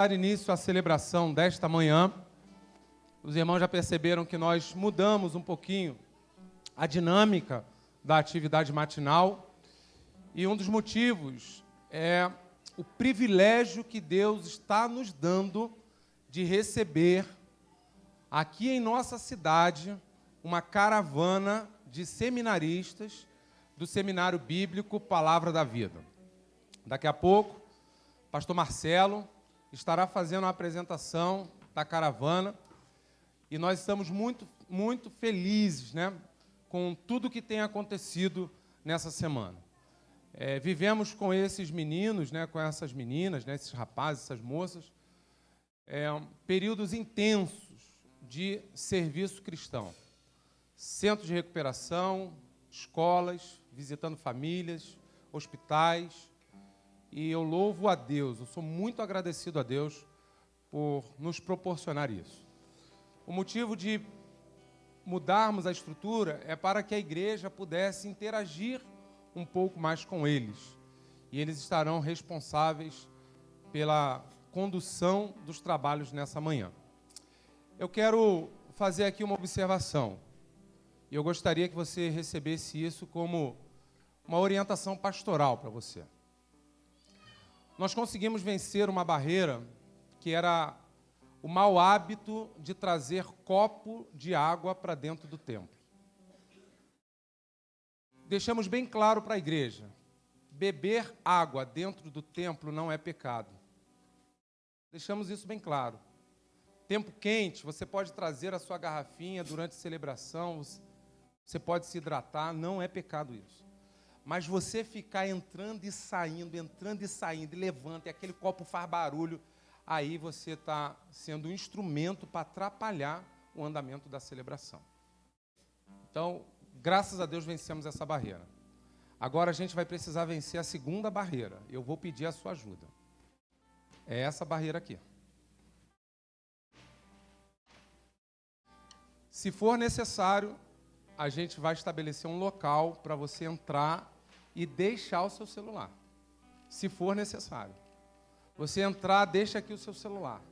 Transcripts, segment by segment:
Dar início à celebração desta manhã, os irmãos já perceberam que nós mudamos um pouquinho a dinâmica da atividade matinal e um dos motivos é o privilégio que Deus está nos dando de receber aqui em nossa cidade uma caravana de seminaristas do Seminário Bíblico Palavra da Vida. Daqui a pouco, pastor Marcelo estará fazendo a apresentação da caravana e nós estamos muito felizes, com tudo que tem acontecido nessa semana. Vivemos com esses meninos, com essas meninas, esses rapazes, essas moças, períodos intensos de serviço cristão. Centros de recuperação, escolas, visitando famílias, hospitais. E eu louvo a Deus, eu sou muito agradecido a Deus por nos proporcionar isso. O motivo de mudarmos a estrutura é para que a igreja pudesse interagir um pouco mais com eles. E eles estarão responsáveis pela condução dos trabalhos nessa manhã. Eu quero fazer aqui uma observação. E eu gostaria que você recebesse isso como uma orientação pastoral para você. Nós conseguimos vencer uma barreira que era o mau hábito de trazer copo de água para dentro do templo. Deixamos bem claro para a igreja, beber água dentro do templo não é pecado. Deixamos isso bem claro. Tempo quente, você pode trazer a sua garrafinha durante a celebração, você pode se hidratar, não é pecado isso. Mas você ficar entrando e saindo, e levanta, e aquele copo faz barulho, aí você está sendo um instrumento para atrapalhar o andamento da celebração. Então, graças a Deus vencemos essa barreira. Agora a gente vai precisar vencer a segunda barreira. Eu vou pedir a sua ajuda. É essa barreira aqui. Se for necessário, a gente vai estabelecer um local para você entrar e deixar o seu celular, se for necessário. Você entrar, deixa aqui o seu celular.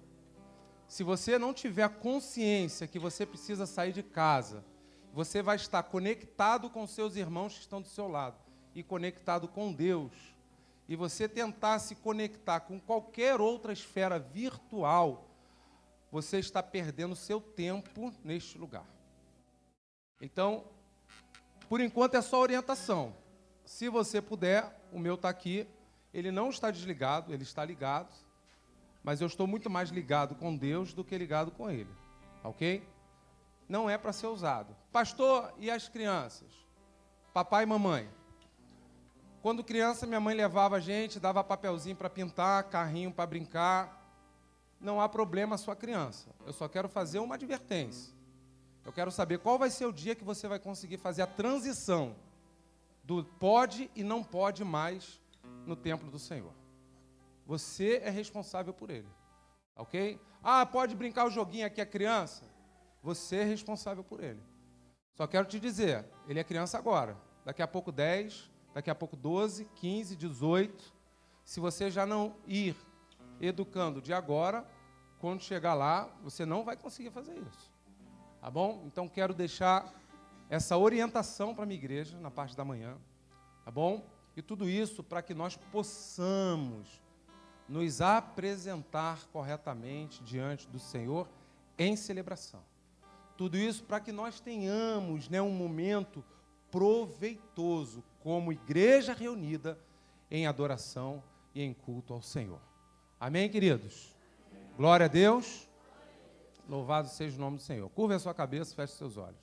Se você não tiver consciência que você precisa sair de casa, você vai estar conectado com seus irmãos que estão do seu lado e conectado com Deus, e você tentar se conectar com qualquer outra esfera virtual, você está perdendo seu tempo neste lugar. Então, por enquanto é só orientação. Se você puder, o meu está aqui, ele não está desligado, ele está ligado, mas eu estou muito mais ligado com Deus do que ligado com ele, ok? Não é para ser usado. Pastor, e as crianças? Papai e mamãe? Quando criança, minha mãe levava a gente, dava papelzinho para pintar, carrinho para brincar. Não há problema a sua criança, eu só quero fazer uma advertência. Eu quero saber qual vai ser o dia que você vai conseguir fazer a transição do pode e não pode mais no templo do Senhor. Você é responsável por ele, ok? Ah, pode brincar o joguinho aqui a criança? Você é responsável por ele. Só quero te dizer, ele é criança agora. Daqui a pouco 10, daqui a pouco 12, 15, 18. Se você já não ir educando de agora, quando chegar lá, você não vai conseguir fazer isso. Tá bom? Então, quero deixar essa orientação para a minha igreja na parte da manhã. Tá bom? E tudo isso para que nós possamos nos apresentar corretamente diante do Senhor em celebração. Tudo isso para que nós tenhamos um momento proveitoso como igreja reunida em adoração e em culto ao Senhor. Amém, queridos? Glória a Deus. Louvado seja o nome do Senhor. Curva a sua cabeça, feche seus olhos.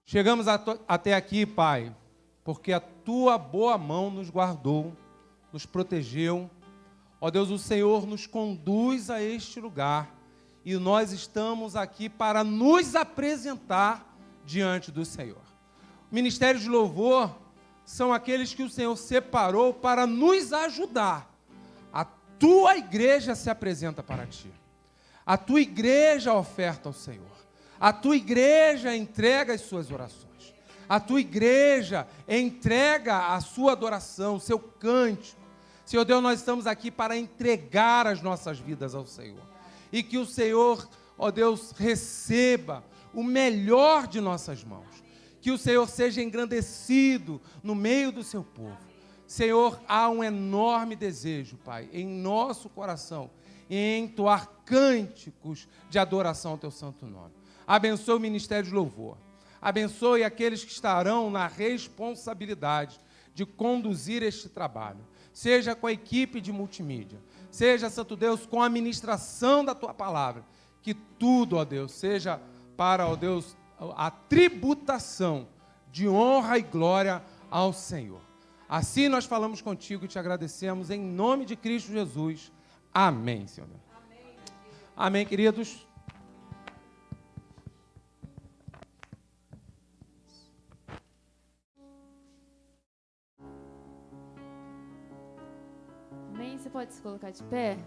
Chegamos até aqui, Pai, porque a Tua boa mão nos guardou, nos protegeu. Ó Deus, o Senhor nos conduz a este lugar e nós estamos aqui para nos apresentar diante do Senhor. O ministério de louvor são aqueles que o Senhor separou para nos ajudar. A Tua igreja se apresenta para Ti. A tua igreja oferta ao Senhor. A tua igreja entrega as suas orações. A tua igreja entrega a sua adoração, o seu cântico. Senhor Deus, nós estamos aqui para entregar as nossas vidas ao Senhor. E que o Senhor, ó Deus, receba o melhor de nossas mãos. Que o Senhor seja engrandecido no meio do seu povo. Senhor, há um enorme desejo, Pai, em nosso coração, em entoar cânticos de adoração ao teu santo nome. Abençoe o ministério de louvor. Abençoe aqueles que estarão na responsabilidade de conduzir este trabalho. Seja com a equipe de multimídia, seja, Santo Deus, com a ministração da Tua palavra. Que tudo, ó Deus, seja para, ó Deus, a tributação de honra e glória ao Senhor. Assim nós falamos contigo e te agradecemos em nome de Cristo Jesus. Amém, Senhor. Amém, queridos. Amém? Você pode se colocar de pé?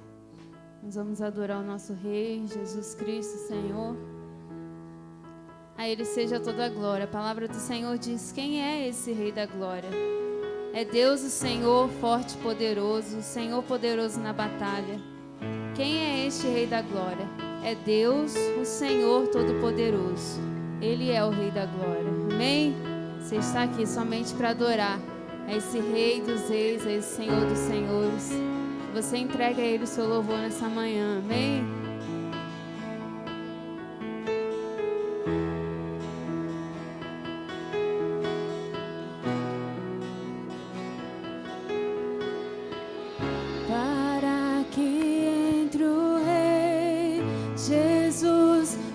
Nós vamos adorar o nosso Rei, Jesus Cristo, Senhor. A Ele seja toda a glória. A palavra do Senhor diz: quem é esse Rei da glória? É Deus, o Senhor, forte e poderoso, o Senhor poderoso na batalha. Quem é este Rei da glória? É Deus, o Senhor todo-poderoso. Ele é o Rei da glória. Amém? Você está aqui somente para adorar a esse Rei dos reis, a esse Senhor dos senhores. Você entrega a Ele o seu louvor nessa manhã. Amém?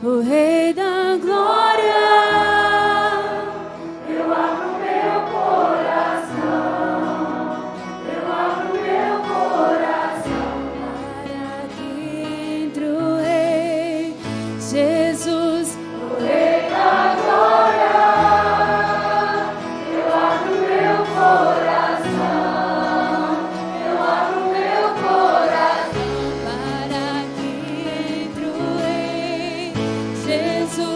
O Rei da glória, eu abro meu coração, eu abro meu coração, para que entre o Rei Jesus, o Rei da glória, eu abro meu coração, eu abro meu coração, para que entre o Rei Jesus.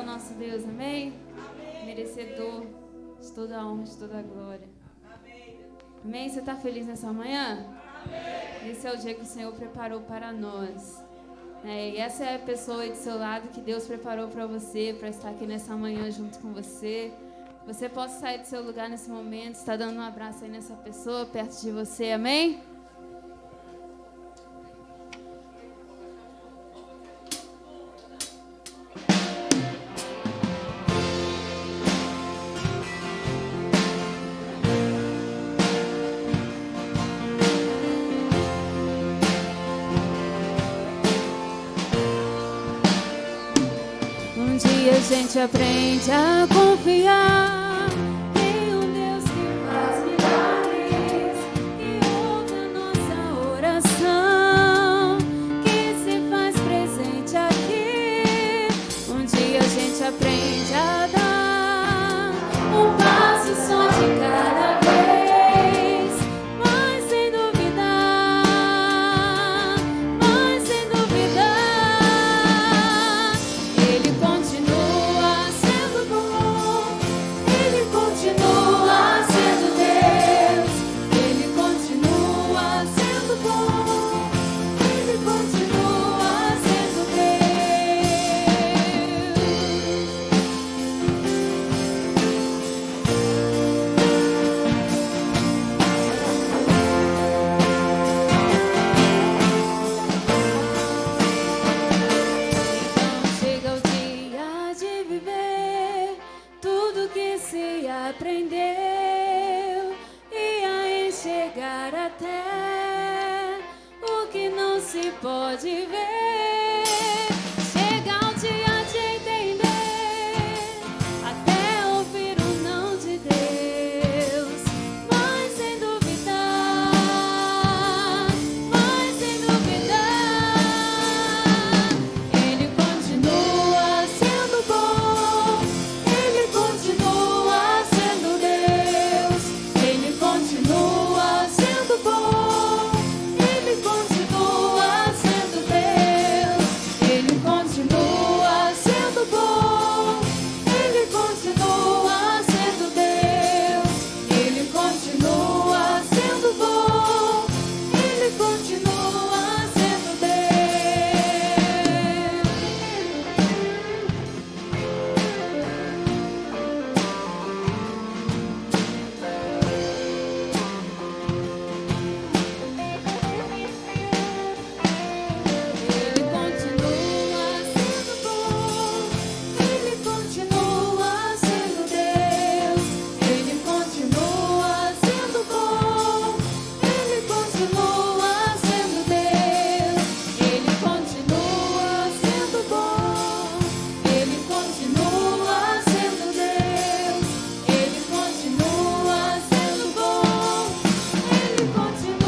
ao nosso Deus, amém? Merecedor de toda a honra, de toda a glória. Amém? Você está feliz nessa manhã? Esse é o dia que o Senhor preparou para nós. E essa é a pessoa aí do seu lado que Deus preparou para você, para estar aqui nessa manhã junto com você. Você possa sair do seu lugar nesse momento, estar dando um abraço aí nessa pessoa perto de você, amém? Um dia a gente aprende a confiar em um Deus que faz milagres, que ouve a nossa oração, que se faz presente aqui. Um dia a gente aprende a dar um passo só de cada vez, mas sem duvidar, mas sem duvidar. Ele continua sendo bom, Ele continua sendo Deus, Ele continua sendo bom, Ele continua sendo Então chega o dia de viver tudo que se aprendeu e a enxergar até o que não se pode ver. Chega o dia de entender até ouvir o não de Deus, mas sem duvidar, mas sem duvidar. Ele continua sendo bom, Ele continua sendo Deus, Ele continua sendo bom, Ele continua sendo Deus, Ele continua sendo bom, Ele continua sendo Deus, Ele continua sendo bom, Ele continua sendo Deus. Ele continua sendo bom, Ele continua sendo Deus, Ele continua sendo bom, Ele continua sendo Deus, Ele continua sendo bom, Ele continua sendo Deus, Ele continua sendo bom, Ele continua.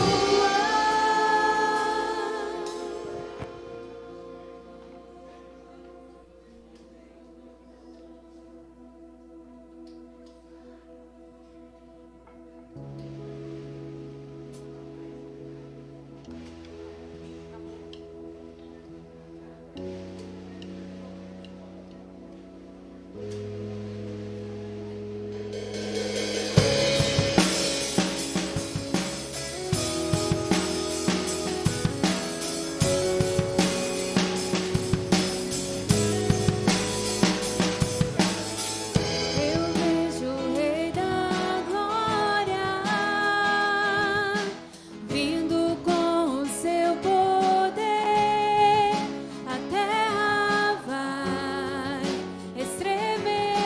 Eu vejo o Rei da Glória vindo com o seu poder, a terra vai estremecer.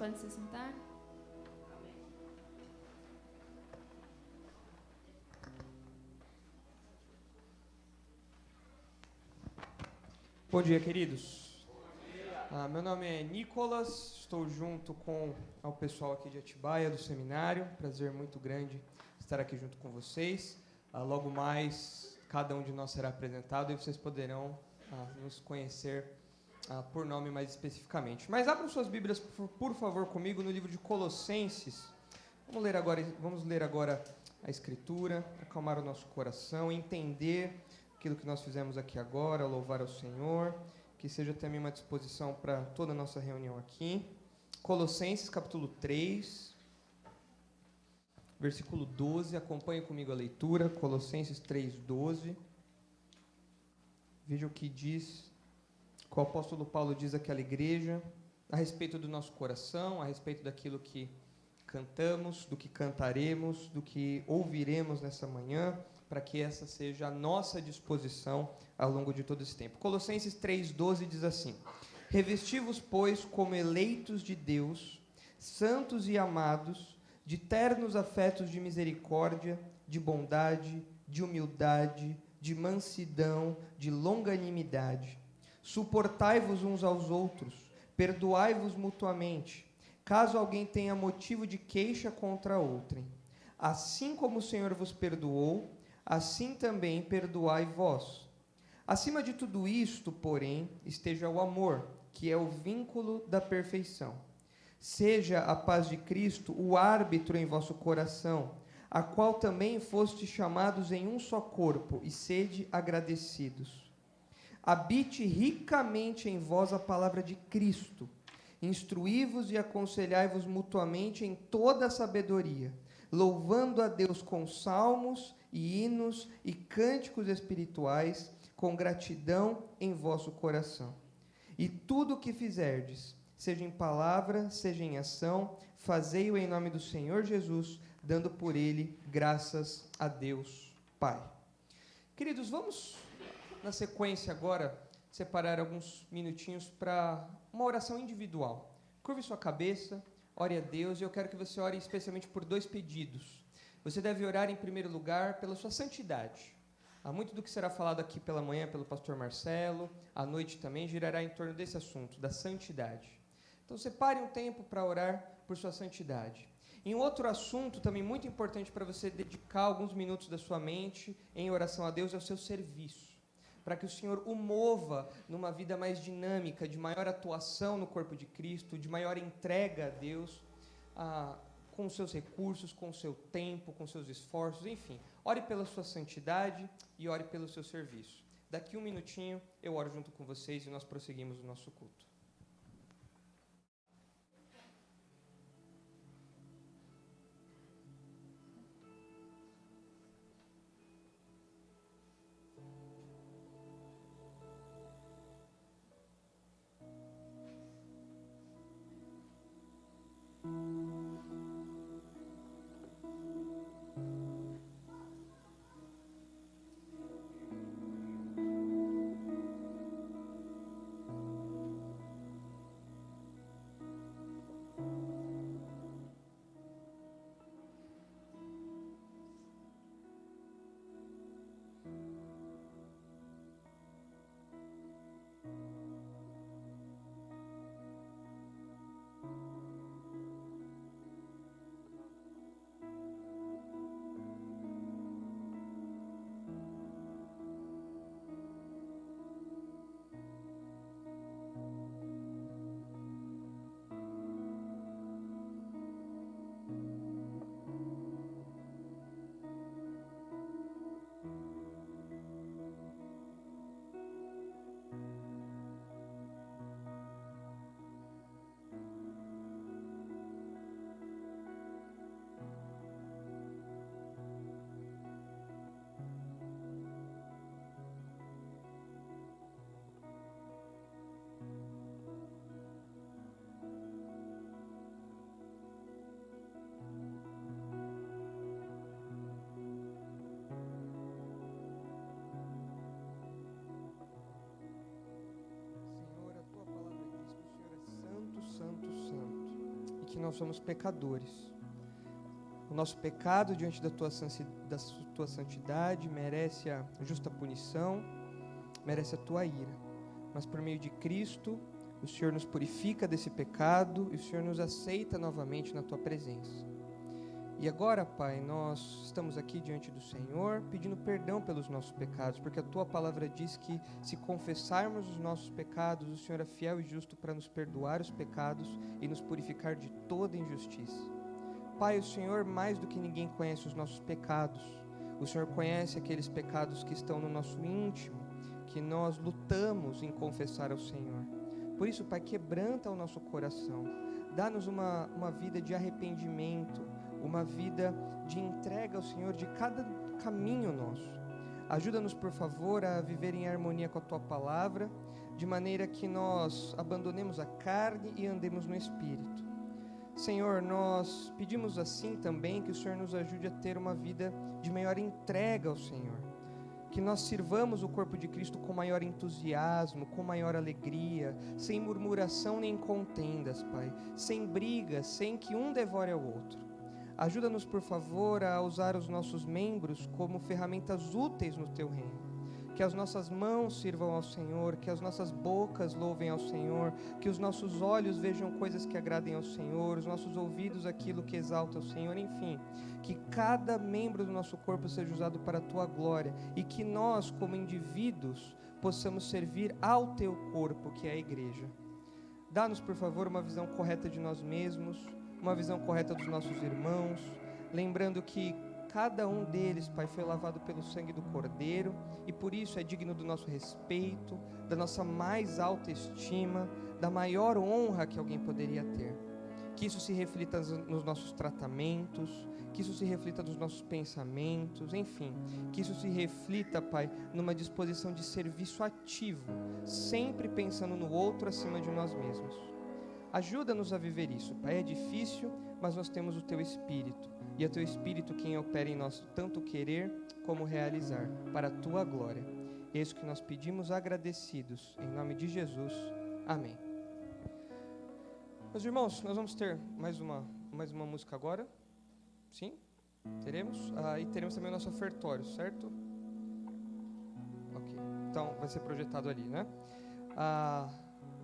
podem se sentar. Bom dia, queridos. Meu nome é Nicolas, estou junto com o pessoal aqui de Atibaia, do seminário. Prazer muito grande estar aqui junto com vocês. Logo mais, cada um de nós será apresentado e vocês poderão nos conhecer por nome mais especificamente. Mas abram suas Bíblias, por favor, comigo no livro de Colossenses. Vamos ler agora a Escritura, acalmar o nosso coração, entender aquilo que nós fizemos aqui agora, louvar ao Senhor, que seja também uma disposição para toda a nossa reunião aqui. Colossenses capítulo 3, versículo 12, acompanhe comigo a leitura, Colossenses 3, 12. Veja o que diz, o apóstolo Paulo diz àquela igreja, a respeito do nosso coração, a respeito daquilo que cantamos, do que cantaremos, do que ouviremos nessa manhã, para que essa seja a nossa disposição ao longo de todo esse tempo. Colossenses 3,12 diz assim: Revesti-vos, pois, como eleitos de Deus, santos e amados, de ternos afetos de misericórdia, de bondade, de humildade, de mansidão, de longanimidade. Suportai-vos uns aos outros, perdoai-vos mutuamente, caso alguém tenha motivo de queixa contra outrem. Assim como o Senhor vos perdoou, assim também perdoai vós. Acima de tudo isto, porém, esteja o amor, que é o vínculo da perfeição. Seja a paz de Cristo o árbitro em vosso coração, a qual também fostes chamados em um só corpo, e sede agradecidos. Habite ricamente em vós a palavra de Cristo. Instruí-vos e aconselhai-vos mutuamente em toda a sabedoria, louvando a Deus com salmos e hinos e cânticos espirituais, com gratidão em vosso coração. E tudo o que fizerdes, seja em palavra, seja em ação, fazei-o em nome do Senhor Jesus, dando por ele graças a Deus Pai. Queridos, vamos, na sequência agora, separar alguns minutinhos para uma oração individual. Curve sua cabeça, ore a Deus, e eu quero que você ore especialmente por 2 pedidos. Você deve orar, em primeiro lugar, pela sua santidade. Há muito do que será falado aqui pela manhã pelo pastor Marcelo, à noite também, girará em torno desse assunto, da santidade. Então, separe um tempo para orar por sua santidade. Em outro assunto, também muito importante para você dedicar alguns minutos da sua mente em oração a Deus, é o seu serviço. Para que o Senhor o mova numa vida mais dinâmica, de maior atuação no corpo de Cristo, de maior entrega a Deus, com os seus recursos, com o seu tempo, com os seus esforços, enfim. Ore pela sua santidade e ore pelo seu serviço. Daqui um minutinho, eu oro junto com vocês e nós prosseguimos o nosso culto. que nós somos pecadores. O nosso pecado diante da tua santidade merece a justa punição, merece a tua ira. Mas por meio de Cristo, o Senhor nos purifica desse pecado e o Senhor nos aceita novamente na tua presença. E agora, Pai, nós estamos aqui diante do Senhor pedindo perdão pelos nossos pecados, porque a tua palavra diz que se confessarmos os nossos pecados, o Senhor é fiel e justo para nos perdoar os pecados e nos purificar de toda injustiça. Pai, o Senhor mais do que ninguém conhece os nossos pecados. O Senhor conhece aqueles pecados que estão no nosso íntimo, que nós lutamos em confessar ao Senhor. Por isso, Pai, quebranta o nosso coração. Dá-nos uma vida de arrependimento, uma vida de entrega ao Senhor de cada caminho nosso. Ajuda-nos, por favor, a viver em harmonia com a Tua Palavra, de maneira que nós abandonemos a carne e andemos no Espírito. Senhor, nós pedimos assim também que o Senhor nos ajude a ter uma vida de maior entrega ao Senhor. Que nós sirvamos o corpo de Cristo com maior entusiasmo, com maior alegria, sem murmuração nem contendas, Pai, sem brigas, sem que um devore ao outro. Ajuda-nos, por favor, a usar os nossos membros como ferramentas úteis no Teu reino. Que as nossas mãos sirvam ao Senhor, que as nossas bocas louvem ao Senhor, que os nossos olhos vejam coisas que agradem ao Senhor, os nossos ouvidos aquilo que exalta ao Senhor, enfim. Que cada membro do nosso corpo seja usado para a Tua glória e que nós, como indivíduos, possamos servir ao Teu corpo, que é a igreja. Dá-nos, por favor, uma visão correta de nós mesmos, uma visão correta dos nossos irmãos, lembrando que cada um deles, Pai, foi lavado pelo sangue do Cordeiro e por isso é digno do nosso respeito, da nossa mais alta estima, da maior honra que alguém poderia ter. Que isso se reflita nos nossos tratamentos, que isso se reflita nos nossos pensamentos, enfim, que isso se reflita, Pai, numa disposição de serviço ativo, sempre pensando no outro acima de nós mesmos. Ajuda-nos a viver isso, Pai. É difícil, mas nós temos o Teu Espírito. E é o Teu Espírito quem opera em nós tanto querer como realizar, para a Tua glória. É isso que nós pedimos agradecidos, em nome de Jesus. Amém. Meus irmãos, nós vamos ter mais uma música agora. Sim? Teremos? E teremos também o nosso ofertório, certo? Ok. Então, vai ser projetado ali, né?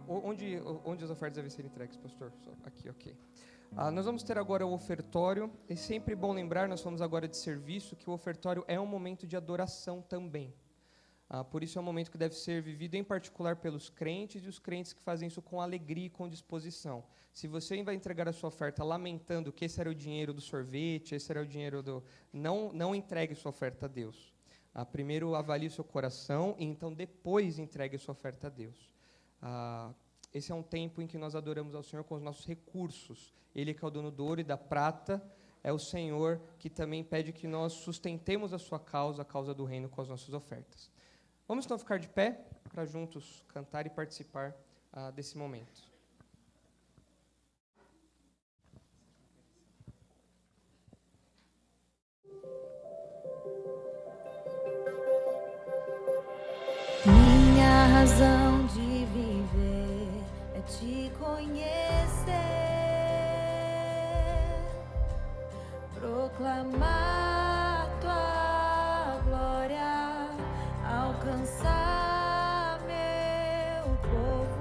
Onde as ofertas devem ser entregues, pastor? Aqui, ok. Nós vamos ter agora o ofertório. É sempre bom lembrar, nós falamos agora de serviço, que o ofertório é um momento de adoração também. Por isso é um momento que deve ser vivido em particular pelos crentes e os crentes que fazem isso com alegria e com disposição. Se você vai entregar a sua oferta lamentando que esse era o dinheiro do sorvete, esse era o dinheiro do... Não entregue sua oferta a Deus. Primeiro avalie o seu coração e então depois entregue a sua oferta a Deus. Esse é um tempo em que nós adoramos ao Senhor com os nossos recursos. Ele que é o dono do ouro e da prata, é o Senhor que também pede que nós sustentemos a sua causa, a causa do reino, com as nossas ofertas. Vamos então ficar de pé para juntos cantar e participar desse momento. Minha razão de viver é te conhecer, proclamar tua glória, alcançar meu povo.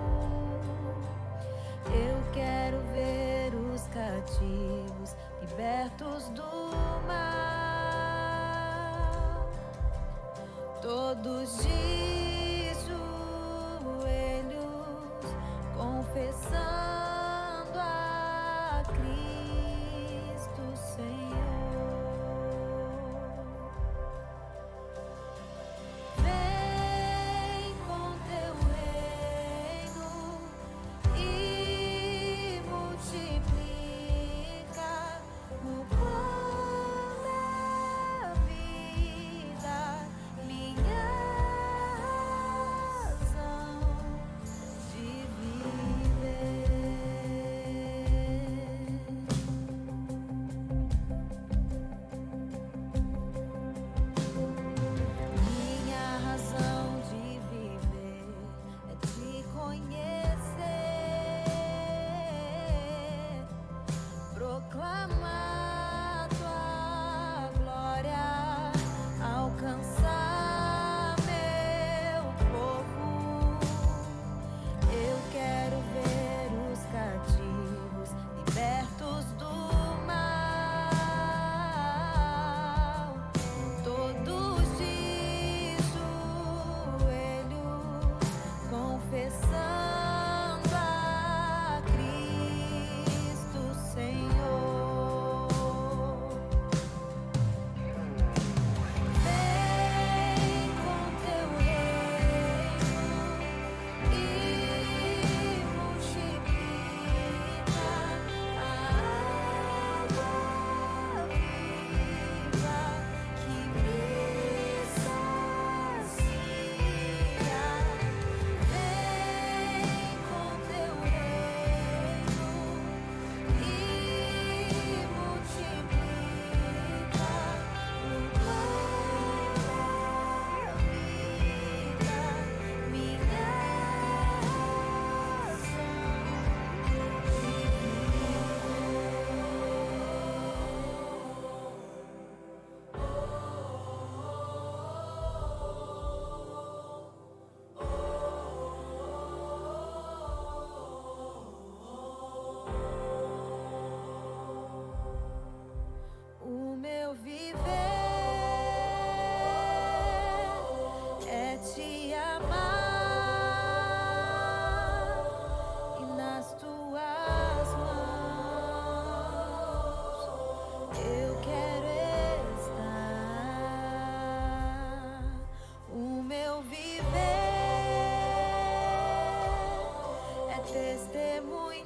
testemunhar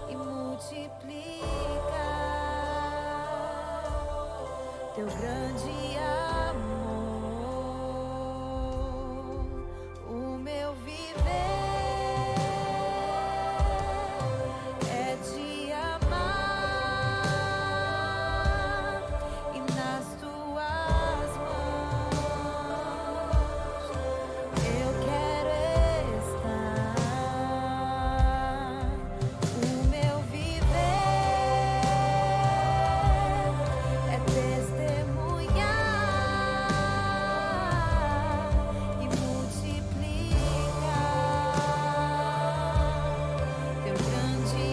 e multiplicar teu grande amor, o meu viver é te amar e nas tuas mãos eu quero estar. O meu viver é testemunhar e multiplicar teu grande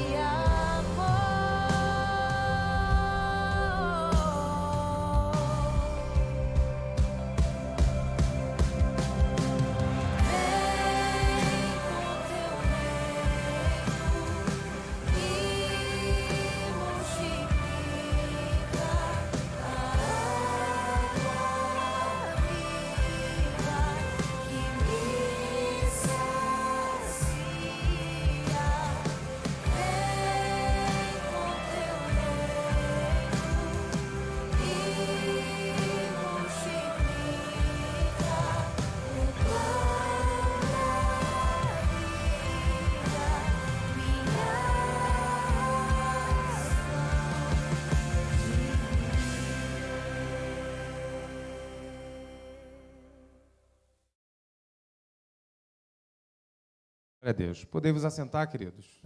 Glória a Deus. Podemos assentar, queridos?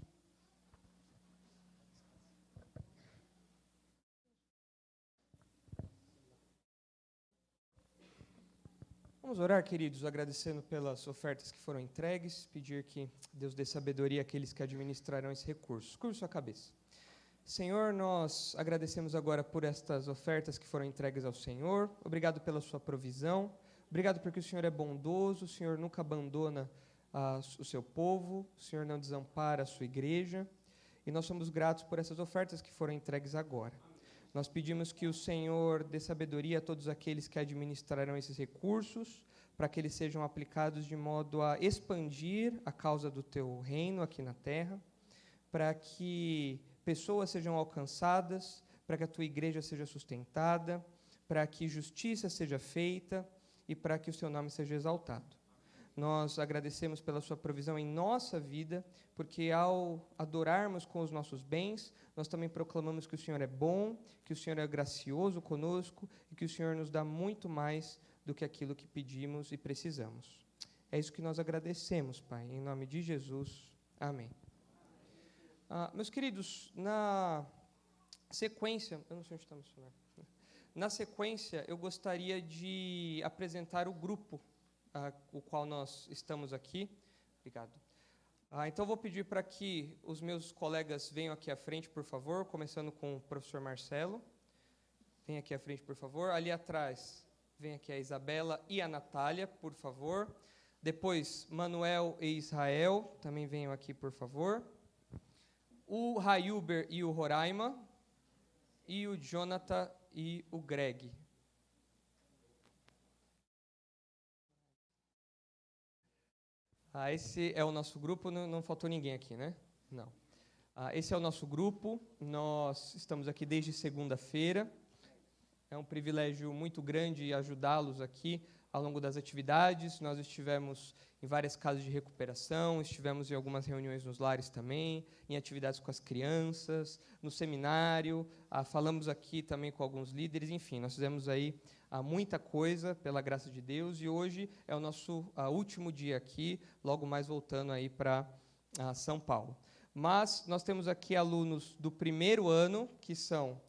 Vamos orar, queridos, agradecendo pelas ofertas que foram entregues, pedir que Deus dê sabedoria àqueles que administrarão esse recurso. Curva sua cabeça. Senhor, nós agradecemos agora por estas ofertas que foram entregues ao Senhor. Obrigado pela sua provisão. Obrigado porque o Senhor é bondoso, o Senhor nunca abandona o seu povo, o Senhor não desampara a sua igreja. E nós somos gratos por essas ofertas que foram entregues agora. Nós pedimos que o Senhor dê sabedoria a todos aqueles que administrarão esses recursos, para que eles sejam aplicados de modo a expandir a causa do teu reino aqui na terra, para que pessoas sejam alcançadas, para que a tua igreja seja sustentada, para que justiça seja feita e para que o seu nome seja exaltado. Nós agradecemos pela sua provisão em nossa vida, porque ao adorarmos com os nossos bens, nós também proclamamos que o Senhor é bom, que o Senhor é gracioso conosco e que o Senhor nos dá muito mais do que aquilo que pedimos e precisamos. É isso que nós agradecemos, Pai, em nome de Jesus. Amém. Meus queridos, na sequência, eu não sei onde está meu celular. Na sequência, eu gostaria de apresentar o grupo o qual nós estamos aqui. Obrigado. Então, vou pedir para que os meus colegas venham aqui à frente, por favor, começando com o professor Marcelo. Vem aqui à frente, por favor. Ali atrás, vem aqui a Isabela e a Natália, por favor. Depois, Manuel e Israel, também venham aqui, por favor. O Rayuber e o Roraima. E o Jonathan e o Greg. Esse é o nosso grupo, não faltou ninguém aqui, né? Não. Esse é o nosso grupo, nós estamos aqui desde segunda-feira. É um privilégio muito grande ajudá-los aqui ao longo das atividades. Nós estivemos em várias casas de recuperação, estivemos em algumas reuniões nos lares também, em atividades com as crianças, no seminário, falamos aqui também com alguns líderes, enfim, nós fizemos aí muita coisa, pela graça de Deus, e hoje é o nosso último dia aqui, logo mais voltando aí para São Paulo. Mas nós temos aqui alunos do primeiro ano, que são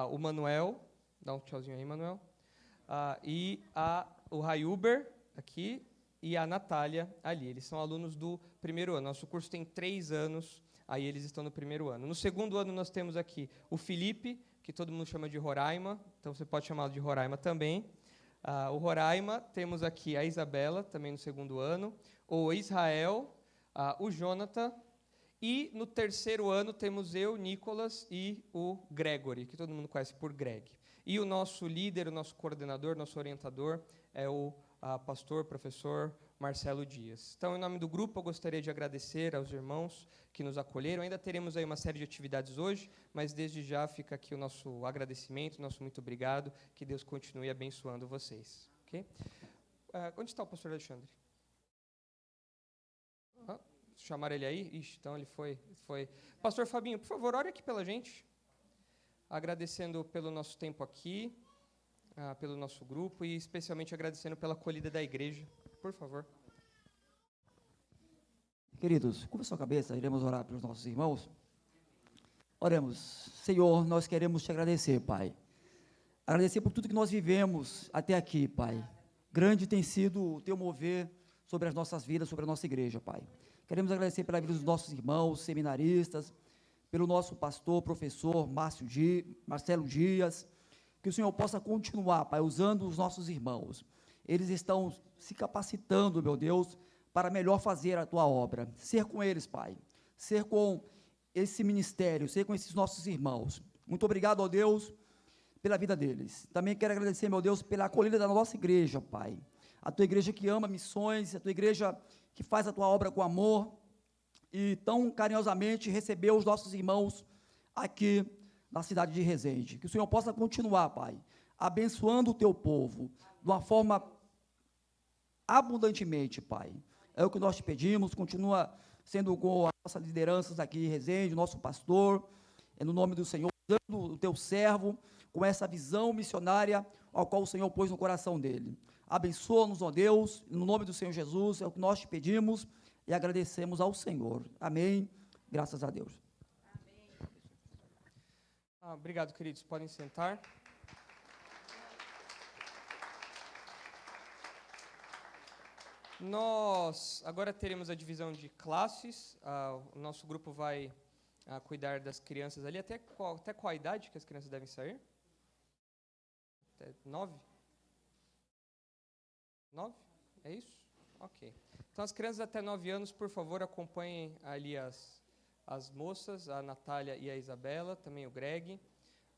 o Manuel, dá um tchauzinho aí, Manuel, e o Rayuber, aqui, e a Natália, ali. Eles são alunos do primeiro ano. Nosso curso tem 3 anos, aí eles estão no primeiro ano. No segundo ano, nós temos aqui o Felipe, que todo mundo chama de Roraima, então você pode chamá-lo de Roraima também. O Roraima, temos aqui a Isabela, também no segundo ano, o Israel, o Jonathan, e no terceiro ano temos eu, Nicolas, e o Gregory, que todo mundo conhece por Greg. E o nosso líder, o nosso coordenador, nosso orientador é o pastor, professor Marcelo Dias. Então, em nome do grupo, eu gostaria de agradecer aos irmãos que nos acolheram. Ainda teremos aí uma série de atividades hoje, mas desde já fica aqui o nosso agradecimento, nosso muito obrigado, que Deus continue abençoando vocês. Okay? Onde está o pastor Alexandre? Chamaram ele aí? Ixi, então ele foi. Pastor Fabinho, por favor, ore aqui pela gente. Agradecendo pelo nosso tempo aqui, pelo nosso grupo e especialmente agradecendo pela acolhida da igreja. Por favor. Queridos, curva sua cabeça, iremos orar pelos nossos irmãos. Oremos. Senhor, nós queremos te agradecer, Pai. Agradecer por tudo que nós vivemos até aqui, Pai. Grande tem sido o teu mover sobre as nossas vidas, sobre a nossa igreja, Pai. Queremos agradecer pela vida dos nossos irmãos, seminaristas, pelo nosso pastor, professor Marcelo Dias, que o Senhor possa continuar, Pai, usando os nossos irmãos. Eles estão se capacitando, meu Deus, para melhor fazer a tua obra. Ser com eles, Pai. Ser com esse ministério, ser com esses nossos irmãos. Muito obrigado, ó Deus, pela vida deles. Também quero agradecer, meu Deus, pela acolhida da nossa igreja, Pai. A tua igreja que ama missões, a tua igreja que faz a tua obra com amor e tão carinhosamente recebeu os nossos irmãos aqui na cidade de Resende. Que o Senhor possa continuar, Pai, abençoando o teu povo de uma forma abundantemente, Pai. É o que nós te pedimos, continua sendo com as nossas lideranças aqui em Resende, nosso pastor, no nome do Senhor, dando o teu servo com essa visão missionária ao qual o Senhor pôs no coração dele. Abençoa-nos, ó Deus, no nome do Senhor Jesus, é o que nós te pedimos e agradecemos ao Senhor. Amém. Graças a Deus. Obrigado, queridos. Podem sentar. Nós agora teremos a divisão de classes. O nosso grupo vai cuidar das crianças ali. Até qual idade que as crianças devem sair? Até 9? 9? É isso? Ok. Então, as crianças até 9 anos, por favor, acompanhem ali as moças, a Natália e a Isabela, também o Greg.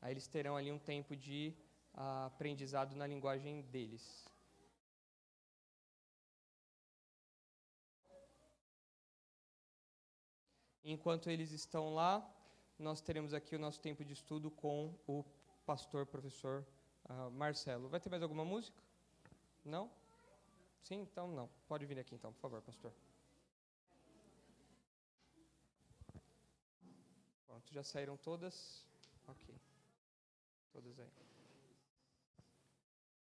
Aí eles terão ali um tempo de aprendizado na linguagem deles. Enquanto eles estão lá, nós teremos aqui o nosso tempo de estudo com o pastor, professor Marcelo. Vai ter mais alguma música? Não? Sim? Então não. Pode vir aqui então, por favor, pastor. Pronto, já saíram todas? Ok. Todas aí.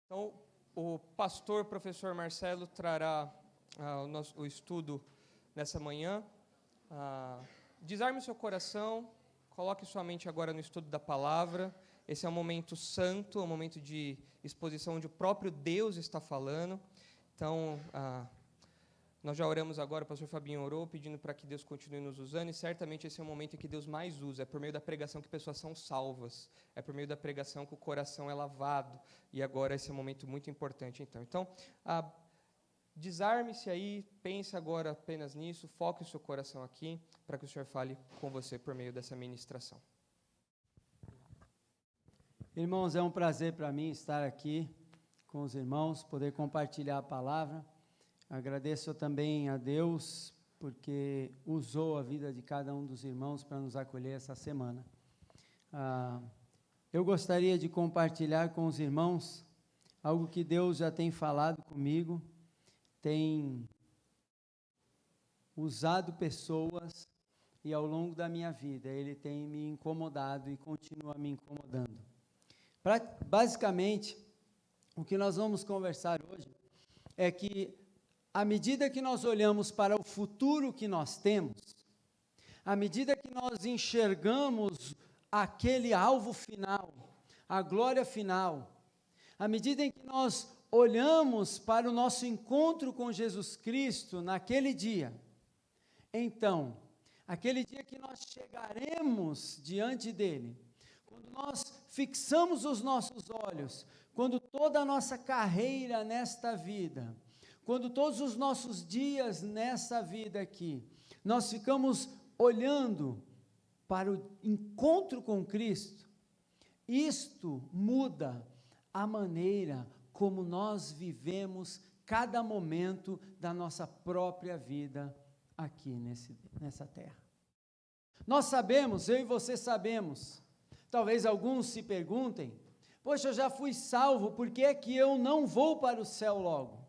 Então, o pastor, professor Marcelo, trará o estudo nessa manhã. Desarme o seu coração, coloque sua mente agora no estudo da palavra. Esse é um momento santo, é um momento de exposição onde o próprio Deus está falando. Então, nós já oramos agora, o pastor Fabinho orou, pedindo para que Deus continue nos usando, e certamente esse é o momento em que Deus mais usa, é por meio da pregação que pessoas são salvas, é por meio da pregação que o coração é lavado, e agora esse é um momento muito importante, então. Desarme-se aí, pense agora apenas nisso, foque o seu coração aqui, para que o Senhor fale com você por meio dessa ministração. Irmãos, é um prazer para mim estar aqui com os irmãos, poder compartilhar a palavra. Agradeço também a Deus, porque usou a vida de cada um dos irmãos para nos acolher essa semana. Eu gostaria de compartilhar com os irmãos algo que Deus já tem falado comigo, tem usado pessoas e ao longo da minha vida Ele tem me incomodado e continua me incomodando. Basicamente, o que nós vamos conversar hoje é que, à medida que nós olhamos para o futuro que nós temos, à medida que nós enxergamos aquele alvo final, a glória final, à medida em que nós olhamos para o nosso encontro com Jesus Cristo naquele dia, então, aquele dia que nós chegaremos diante dele, quando nós fixamos os nossos olhos, quando toda a nossa carreira nesta vida, quando todos os nossos dias nessa vida aqui, nós ficamos olhando para o encontro com Cristo, isto muda a maneira como nós vivemos cada momento da nossa própria vida aqui nessa terra. Nós sabemos, eu e você sabemos, talvez alguns se perguntem, poxa, eu já fui salvo, por que é que eu não vou para o céu logo?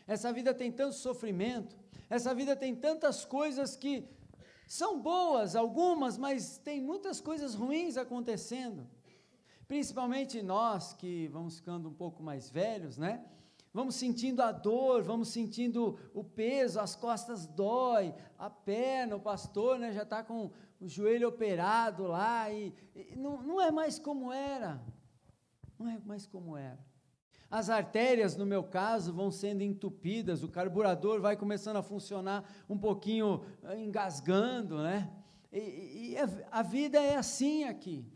Essa vida tem tanto sofrimento, essa vida tem tantas coisas que são boas, algumas, mas tem muitas coisas ruins acontecendo. Principalmente nós que vamos ficando um pouco mais velhos, né? Vamos sentindo a dor, vamos sentindo o peso, as costas dói, a perna, o pastor, né, já está com o joelho operado lá e não é mais como era, não é mais como era. As artérias, no meu caso, vão sendo entupidas, o carburador vai começando a funcionar um pouquinho engasgando, né? E a vida é assim aqui.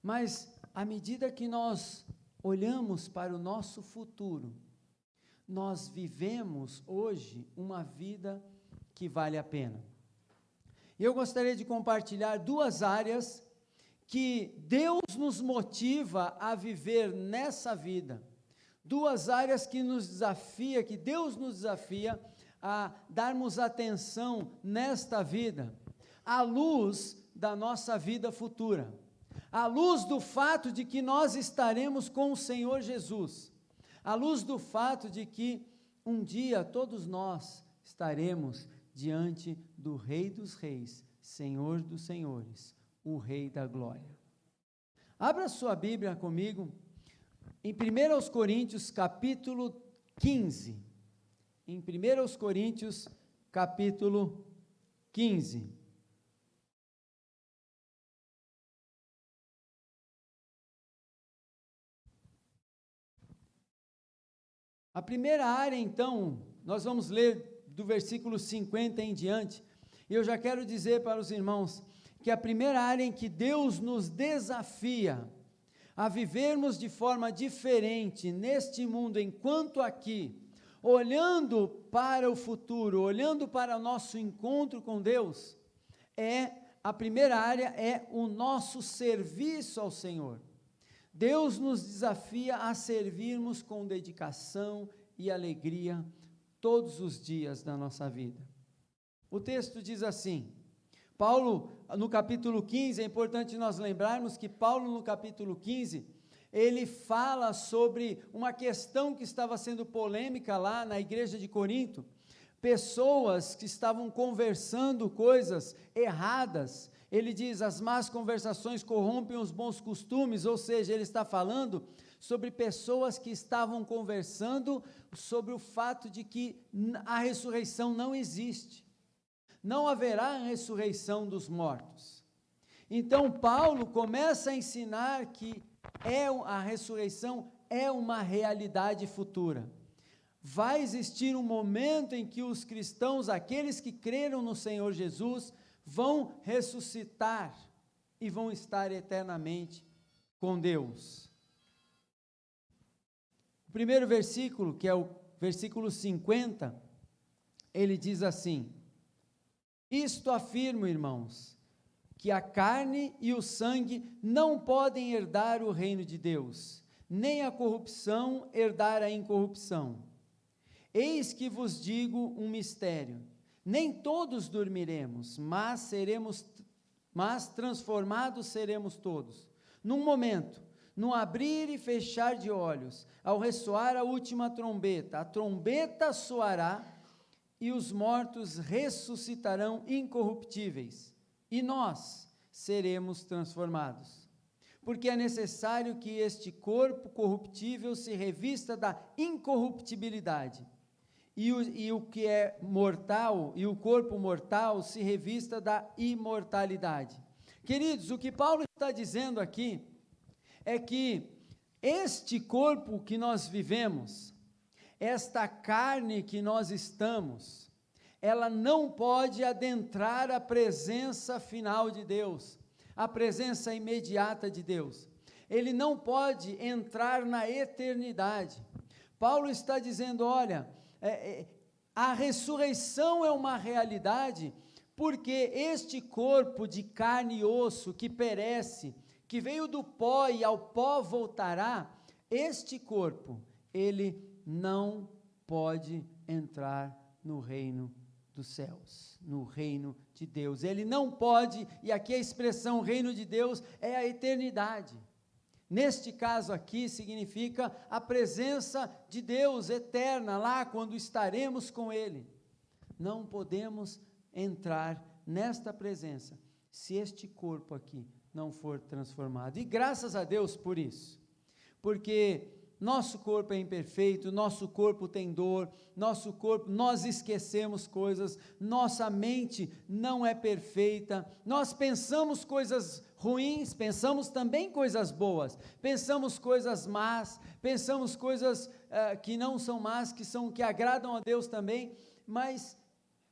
Mas, à medida que nós olhamos para o nosso futuro, nós vivemos hoje uma vida que vale a pena. E eu gostaria de compartilhar 2 áreas que Deus nos motiva a viver nessa vida. 2 áreas que que Deus nos desafia a darmos atenção nesta vida, à luz da nossa vida futura. À luz do fato de que nós estaremos com o Senhor Jesus, à luz do fato de que um dia todos nós estaremos diante do Rei dos Reis, Senhor dos Senhores, o Rei da Glória. Abra sua Bíblia comigo, em 1 Coríntios capítulo 15, em 1 Coríntios capítulo 15. A primeira área, então, nós vamos ler do versículo 50 em diante, e eu já quero dizer para os irmãos que a primeira área em que Deus nos desafia a vivermos de forma diferente neste mundo, enquanto aqui, olhando para o futuro, olhando para o nosso encontro com Deus, a primeira área é o nosso serviço ao Senhor. Deus nos desafia a servirmos com dedicação e alegria todos os dias da nossa vida. O texto diz assim, Paulo, no capítulo 15, é importante nós lembrarmos que Paulo, no capítulo 15, ele fala sobre uma questão que estava sendo polêmica lá na igreja de Corinto, pessoas que estavam conversando coisas erradas. Ele diz, as más conversações corrompem os bons costumes, ou seja, ele está falando sobre pessoas que estavam conversando sobre o fato de que a ressurreição não existe. Não haverá ressurreição dos mortos. Então, Paulo começa a ensinar que a ressurreição é uma realidade futura. Vai existir um momento em que os cristãos, aqueles que creram no Senhor Jesus, vão ressuscitar e vão estar eternamente com Deus. O primeiro versículo, que é o versículo 50, ele diz assim, isto afirmo, irmãos, que a carne e o sangue não podem herdar o reino de Deus, nem a corrupção herdar a incorrupção. Eis que vos digo um mistério, nem todos dormiremos, mas transformados seremos todos. Num momento, no abrir e fechar de olhos, ao ressoar a última trombeta, a trombeta soará e os mortos ressuscitarão incorruptíveis, e nós seremos transformados. Porque é necessário que este corpo corruptível se revista da incorruptibilidade, e o que é mortal, e o corpo mortal se revista da imortalidade. Queridos, o que Paulo está dizendo aqui é que este corpo que nós vivemos, esta carne que nós estamos, ela não pode adentrar a presença final de Deus, a presença imediata de Deus. Ele não pode entrar na eternidade. Paulo está dizendo, olha, a ressurreição é uma realidade, porque este corpo de carne e osso que perece, que veio do pó e ao pó voltará, este corpo, ele não pode entrar no reino dos céus, no reino de Deus. Ele não pode, e aqui a expressão reino de Deus é a eternidade. Neste caso aqui significa a presença de Deus eterna, lá quando estaremos com Ele. Não podemos entrar nesta presença se este corpo aqui não for transformado. E graças a Deus por isso, porque nosso corpo é imperfeito, nosso corpo tem dor, nosso corpo, nós esquecemos coisas, nossa mente não é perfeita, nós pensamos coisas ruins, pensamos também coisas boas, pensamos coisas más, pensamos coisas que não são más, que agradam a Deus também, mas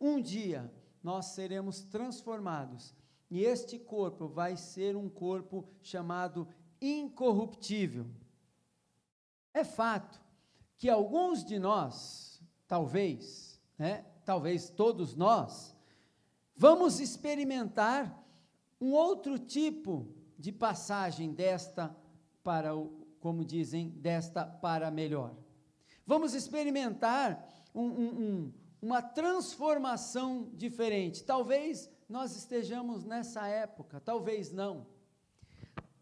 um dia nós seremos transformados, e este corpo vai ser um corpo chamado incorruptível. É fato que alguns de nós, talvez todos nós, vamos experimentar um outro tipo de passagem desta para, como dizem, desta para melhor. Vamos experimentar uma transformação diferente. Talvez nós estejamos nessa época, talvez não.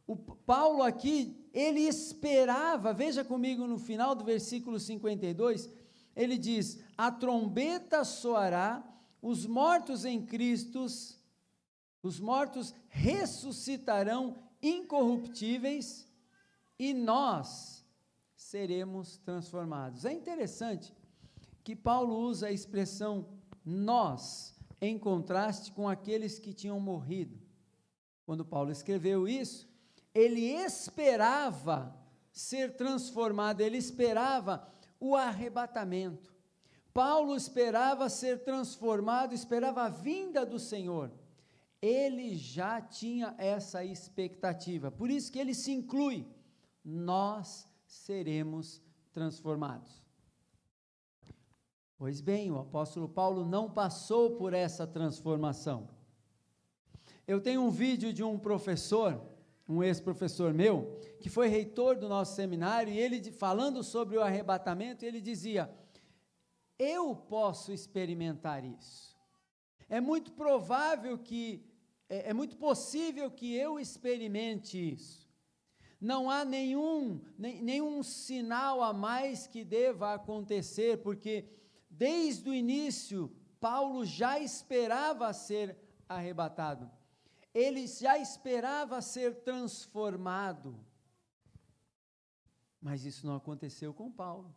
O Paulo aqui, ele esperava, veja comigo no final do versículo 52, ele diz: a trombeta soará, os mortos em Cristo, os mortos ressuscitarão incorruptíveis e nós seremos transformados. É interessante que Paulo usa a expressão nós, em contraste com aqueles que tinham morrido. Quando Paulo escreveu isso, ele esperava ser transformado, ele esperava o arrebatamento. Paulo esperava ser transformado, esperava a vinda do Senhor. Ele já tinha essa expectativa, por isso que ele se inclui: nós seremos transformados. Pois bem, o apóstolo Paulo não passou por essa transformação. Eu tenho um vídeo de um professor, um ex-professor meu, que foi reitor do nosso seminário, e ele, falando sobre o arrebatamento, ele dizia: eu posso experimentar isso. É muito provável que, é muito possível que eu experimente isso. Não há nenhum sinal a mais que deva acontecer, porque desde o início, Paulo já esperava ser arrebatado. Ele já esperava ser transformado. Mas isso não aconteceu com Paulo.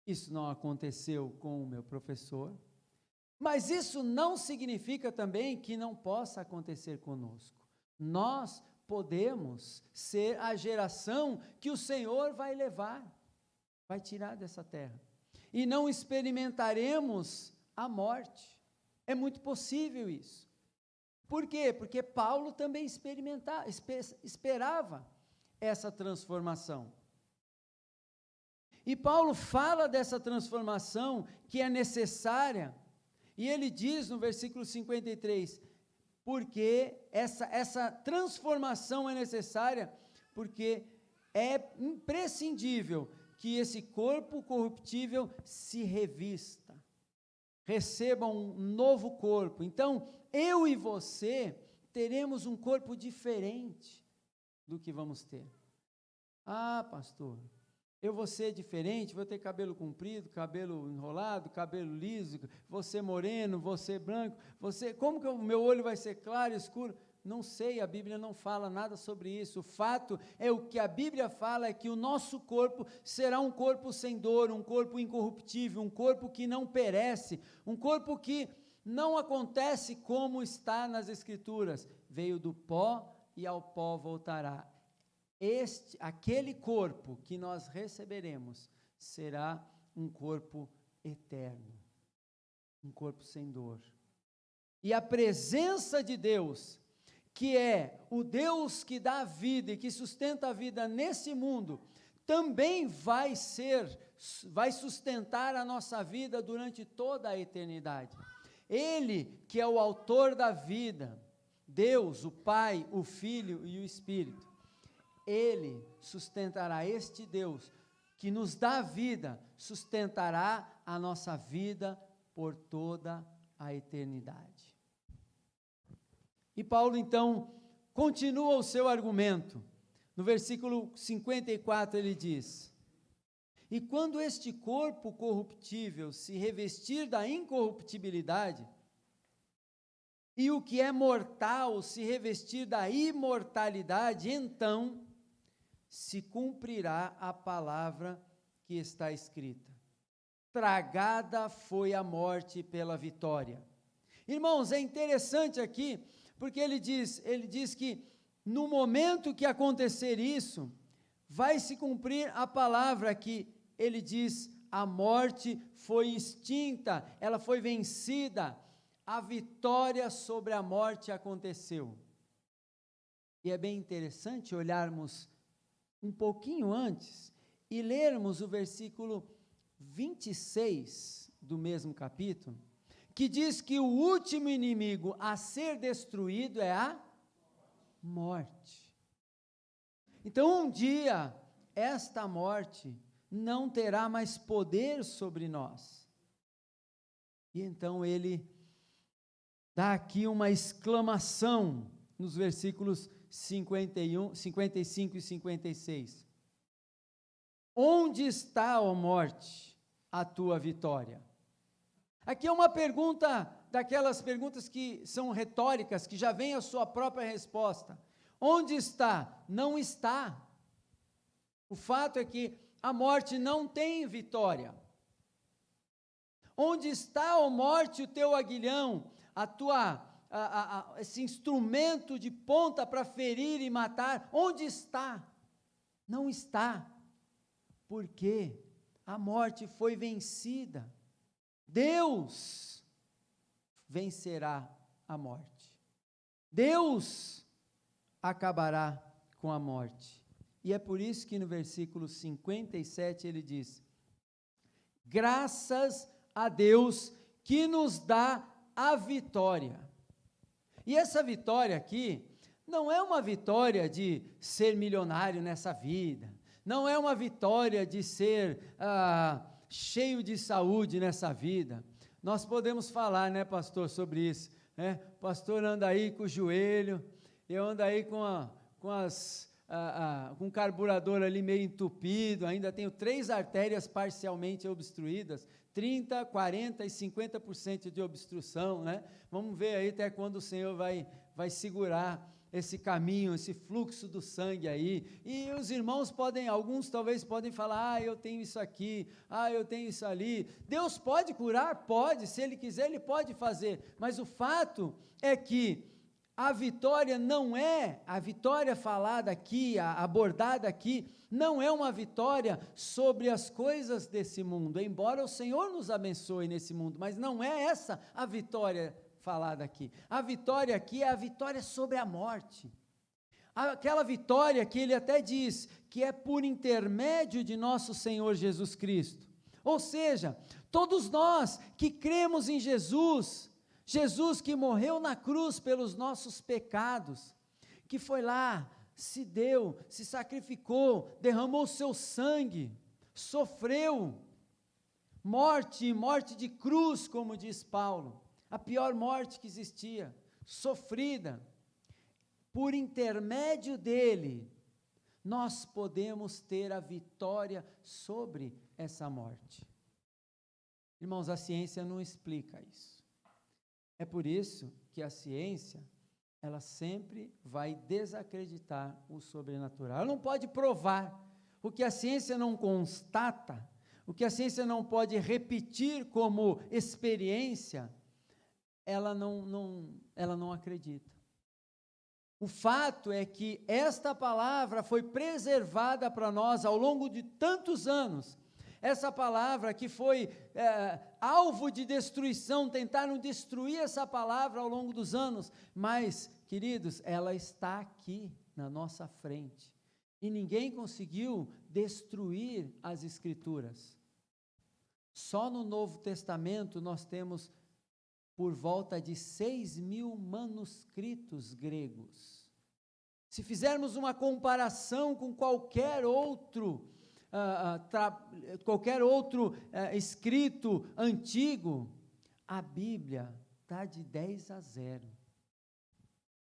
Isso não aconteceu com o meu professor. Mas isso não significa também que não possa acontecer conosco. Nós podemos ser a geração que o Senhor vai levar, vai tirar dessa terra. E não experimentaremos a morte. É muito possível isso. Por quê? Porque Paulo também esperava essa transformação. E Paulo fala dessa transformação que é necessária, e ele diz no versículo 53, porque essa transformação é necessária, porque é imprescindível que esse corpo corruptível se revista, receba um novo corpo. Então, eu e você teremos um corpo diferente do que vamos ter. Ah, pastor, eu vou ser diferente, vou ter cabelo comprido, cabelo enrolado, cabelo liso, vou ser moreno, vou ser branco, como que o meu olho vai ser claro, escuro? Não sei, a Bíblia não fala nada sobre isso. O fato é, o que a Bíblia fala é que o nosso corpo será um corpo sem dor, um corpo incorruptível, um corpo que não perece, um corpo que não acontece como está nas Escrituras: veio do pó e ao pó voltará. Aquele corpo que nós receberemos será um corpo eterno, um corpo sem dor. E a presença de Deus, que é o Deus que dá a vida e que sustenta a vida nesse mundo, também vai sustentar a nossa vida durante toda a eternidade. Ele, que é o autor da vida, Deus, o Pai, o Filho e o Espírito, Ele sustentará. Este Deus que nos dá vida, sustentará a nossa vida por toda a eternidade. E Paulo, então, continua o seu argumento. No versículo 54 ele diz: e quando este corpo corruptível se revestir da incorruptibilidade, e o que é mortal se revestir da imortalidade, então se cumprirá a palavra que está escrita: tragada foi a morte pela vitória. Irmãos, é interessante aqui, porque ele diz que no momento que acontecer isso, vai se cumprir a palavra que ele diz: a morte foi extinta, ela foi vencida, a vitória sobre a morte aconteceu. E é bem interessante olharmos um pouquinho antes e lermos o versículo 26 do mesmo capítulo, que diz que o último inimigo a ser destruído é a morte. Então, um dia, esta morte não terá mais poder sobre nós. E então ele dá aqui uma exclamação nos versículos 51, 55 e 56. Onde está, ó morte, a tua vitória? Aqui é uma pergunta, daquelas perguntas que são retóricas, que já vem a sua própria resposta. Onde está? Não está. O fato é que a morte não tem vitória. Onde está, ó morte, o teu aguilhão, esse instrumento de ponta para ferir e matar? Onde está? Não está. Porque a morte foi vencida. Deus vencerá a morte. Deus acabará com a morte. E é por isso que no versículo 57 ele diz: graças a Deus que nos dá a vitória. E essa vitória aqui não é uma vitória de ser milionário nessa vida, não é uma vitória de ser cheio de saúde nessa vida. Nós podemos falar, né, pastor, sobre isso, né? O pastor anda aí com o joelho, eu ando aí com o carburador ali meio entupido, ainda tenho 3 artérias parcialmente obstruídas, 30%, 40% e 50% de obstrução, né? Vamos ver aí até quando o Senhor vai segurar esse caminho, esse fluxo do sangue aí. E os irmãos alguns talvez podem falar: eu tenho isso aqui, eu tenho isso ali. Deus pode curar? Pode, se Ele quiser Ele pode fazer, mas o fato é que a vitória não é, a vitória falada aqui, abordada aqui, não é uma vitória sobre as coisas desse mundo, embora o Senhor nos abençoe nesse mundo, mas não é essa a vitória falada aqui. A vitória aqui é a vitória sobre a morte. Aquela vitória que ele até diz que é por intermédio de nosso Senhor Jesus Cristo. Ou seja, todos nós que cremos em Jesus que morreu na cruz pelos nossos pecados, que foi lá, se deu, se sacrificou, derramou seu sangue, sofreu morte de cruz, como diz Paulo, a pior morte que existia, sofrida. Por intermédio dele, nós podemos ter a vitória sobre essa morte. Irmãos, a ciência não explica isso. É por isso que a ciência, ela sempre vai desacreditar o sobrenatural. Ela não pode provar. O que a ciência não constata, o que a ciência não pode repetir como experiência, ela não acredita. O fato é que esta palavra foi preservada para nós ao longo de tantos anos. Essa palavra que foi alvo de destruição, tentaram destruir essa palavra ao longo dos anos, mas, queridos, ela está aqui na nossa frente, e ninguém conseguiu destruir as Escrituras. Só no Novo Testamento nós temos por volta de 6.000 manuscritos gregos. Se fizermos uma comparação com qualquer outro qualquer outro escrito antigo, a Bíblia está de 10-0.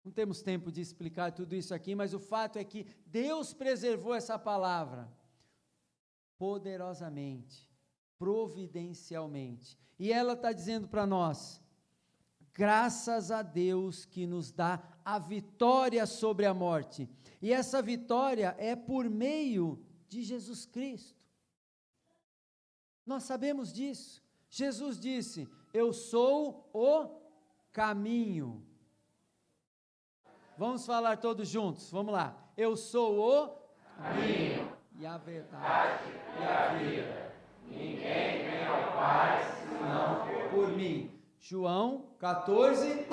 Não temos tempo de explicar tudo isso aqui, mas o fato é que Deus preservou essa palavra poderosamente, providencialmente. E ela está dizendo para nós, graças a Deus que nos dá a vitória sobre a morte. E essa vitória é por meio de Jesus Cristo. Nós sabemos disso. Jesus disse, eu sou o caminho. Vamos falar todos juntos, vamos lá. Eu sou o caminho e a verdade e a vida. Ninguém vem ao Pai senão por mim. João 14,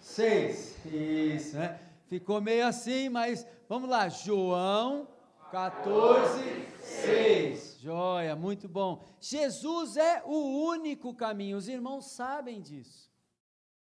6. Isso, né? Ficou meio assim, mas vamos lá. João 14, 6. Joia, muito bom. Jesus é o único caminho. Os irmãos sabem disso.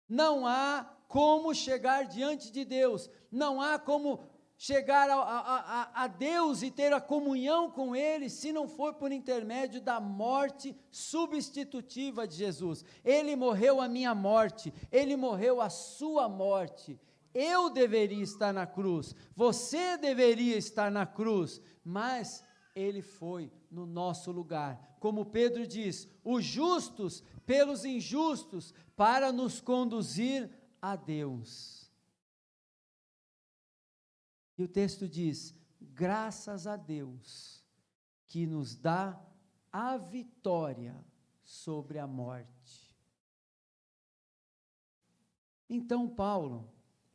Não há como chegar diante de Deus. Não há como chegar a Deus e ter a comunhão com Ele, se não for por intermédio da morte substitutiva de Jesus. Ele morreu a minha morte, Ele morreu a sua morte. Eu deveria estar na cruz, você deveria estar na cruz, mas Ele foi no nosso lugar. Como Pedro diz, os justos pelos injustos, para nos conduzir a Deus. E o texto diz, graças a Deus, que nos dá a vitória sobre a morte. Então, Paulo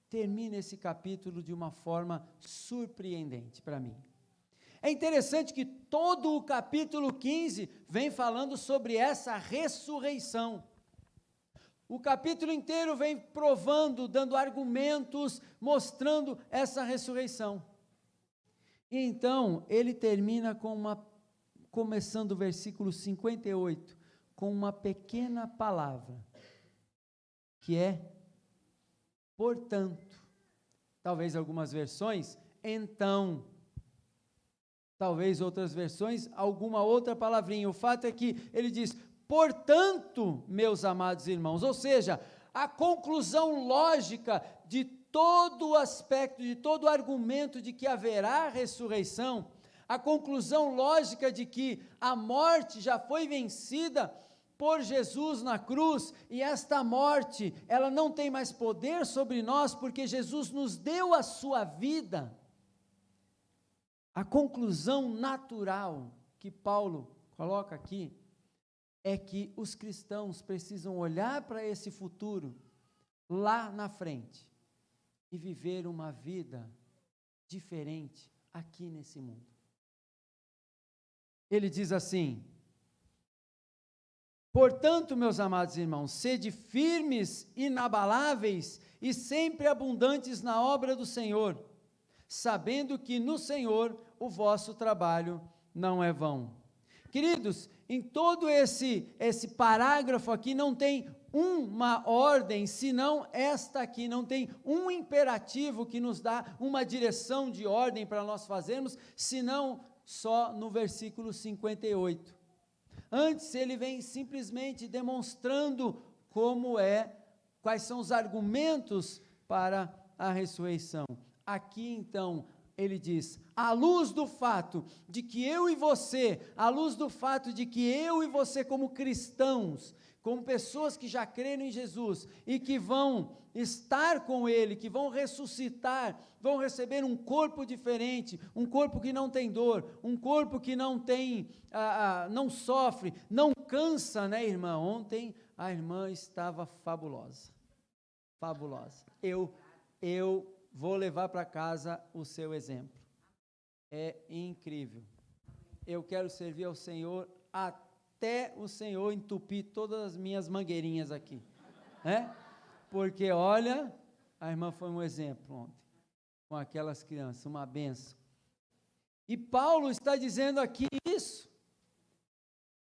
termina esse capítulo de uma forma surpreendente para mim. É interessante que todo o capítulo 15 vem falando sobre essa ressurreição. O capítulo inteiro vem provando, dando argumentos, mostrando essa ressurreição. E então, ele termina começando o versículo 58, com uma pequena palavra, que é, portanto. Talvez algumas versões, então. Talvez outras versões, alguma outra palavrinha. O fato é que ele diz, portanto, meus amados irmãos, ou seja, a conclusão lógica de todo o aspecto, de todo o argumento de que haverá ressurreição, a conclusão lógica de que a morte já foi vencida por Jesus na cruz, e esta morte, ela não tem mais poder sobre nós, porque Jesus nos deu a sua vida. A conclusão natural que Paulo coloca aqui, é que os cristãos precisam olhar para esse futuro lá na frente e viver uma vida diferente aqui nesse mundo. Ele diz assim, portanto, meus amados irmãos, sede firmes, inabaláveis e sempre abundantes na obra do Senhor, sabendo que no Senhor o vosso trabalho não é vão. Queridos, em todo esse parágrafo aqui não tem uma ordem, senão esta aqui, não tem um imperativo que nos dá uma direção de ordem para nós fazermos, senão só no versículo 58. Antes ele vem simplesmente demonstrando quais são os argumentos para a ressurreição. Aqui então, ele diz, à luz do fato de que eu e você como cristãos, como pessoas que já creram em Jesus e que vão estar com Ele, que vão ressuscitar, vão receber um corpo diferente, um corpo que não tem dor, um corpo que não sofre, não cansa, né, irmã? Ontem a irmã estava fabulosa. Eu vou levar para casa o seu exemplo. É incrível. Eu quero servir ao Senhor até o Senhor entupir todas as minhas mangueirinhas aqui. Porque, olha, a irmã foi um exemplo ontem, com aquelas crianças, uma bênção. E Paulo está dizendo aqui isso.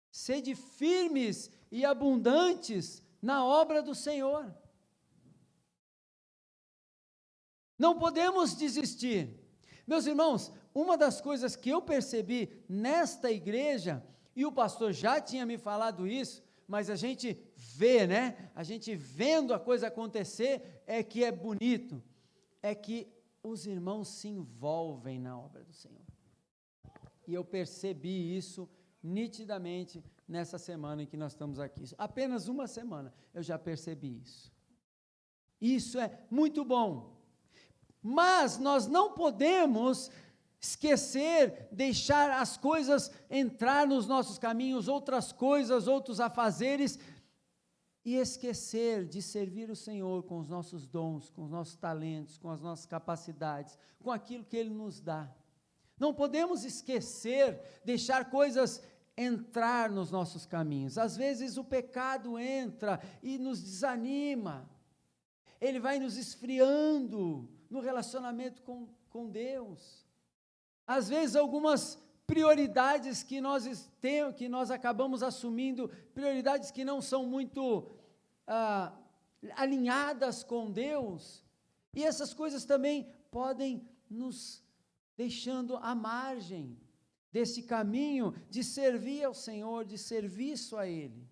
Sede firmes e abundantes na obra do Senhor. Não podemos desistir. Meus irmãos, uma das coisas que eu percebi nesta igreja, e o pastor já tinha me falado isso, mas a gente vê, né? A gente vendo a coisa acontecer, é que é bonito, é que os irmãos se envolvem na obra do Senhor. E eu percebi isso nitidamente nessa semana em que nós estamos aqui. Apenas uma semana eu já percebi isso. Isso é muito bom. Mas nós não podemos esquecer, deixar as coisas entrar nos nossos caminhos, outras coisas, outros afazeres, e esquecer de servir o Senhor com os nossos dons, com os nossos talentos, com as nossas capacidades, com aquilo que Ele nos dá. Não podemos esquecer, deixar coisas entrar nos nossos caminhos. Às vezes o pecado entra e nos desanima, ele vai nos esfriando no relacionamento com Deus. Às vezes algumas prioridades que nós temos, que nós acabamos assumindo, prioridades que não são muito alinhadas com Deus, e essas coisas também podem nos deixando à margem desse caminho de servir ao Senhor, de serviço a Ele.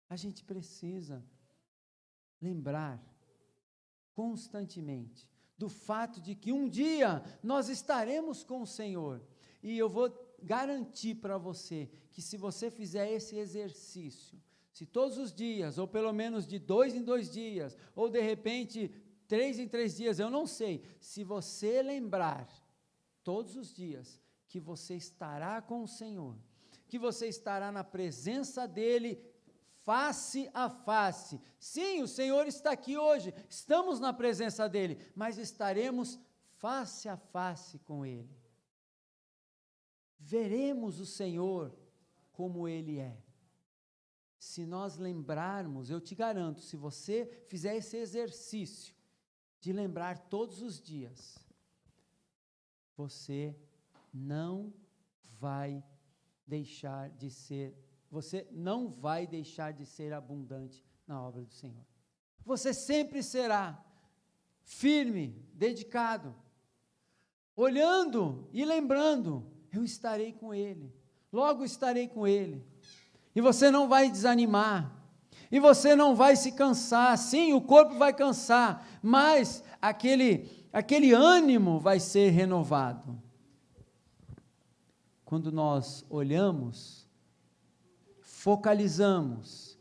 A gente precisa lembrar constantemente do fato de que um dia nós estaremos com o Senhor, e eu vou garantir para você que se você fizer esse exercício, se todos os dias, ou pelo menos de 2 em 2 dias, ou de repente 3 em 3 dias, eu não sei, se você lembrar todos os dias que você estará com o Senhor, que você estará na presença dEle, face a face. Sim, o Senhor está aqui hoje, estamos na presença dEle, mas estaremos face a face com Ele. Veremos o Senhor como Ele é. Se nós lembrarmos, eu te garanto, se você fizer esse exercício de lembrar todos os dias, você não vai deixar de ser abundante na obra do Senhor. Você sempre será firme, dedicado, olhando e lembrando, eu estarei com Ele, logo estarei com Ele, e você não vai desanimar, e você não vai se cansar. Sim, o corpo vai cansar, mas aquele ânimo vai ser renovado. Quando nós olhamos, focalizamos,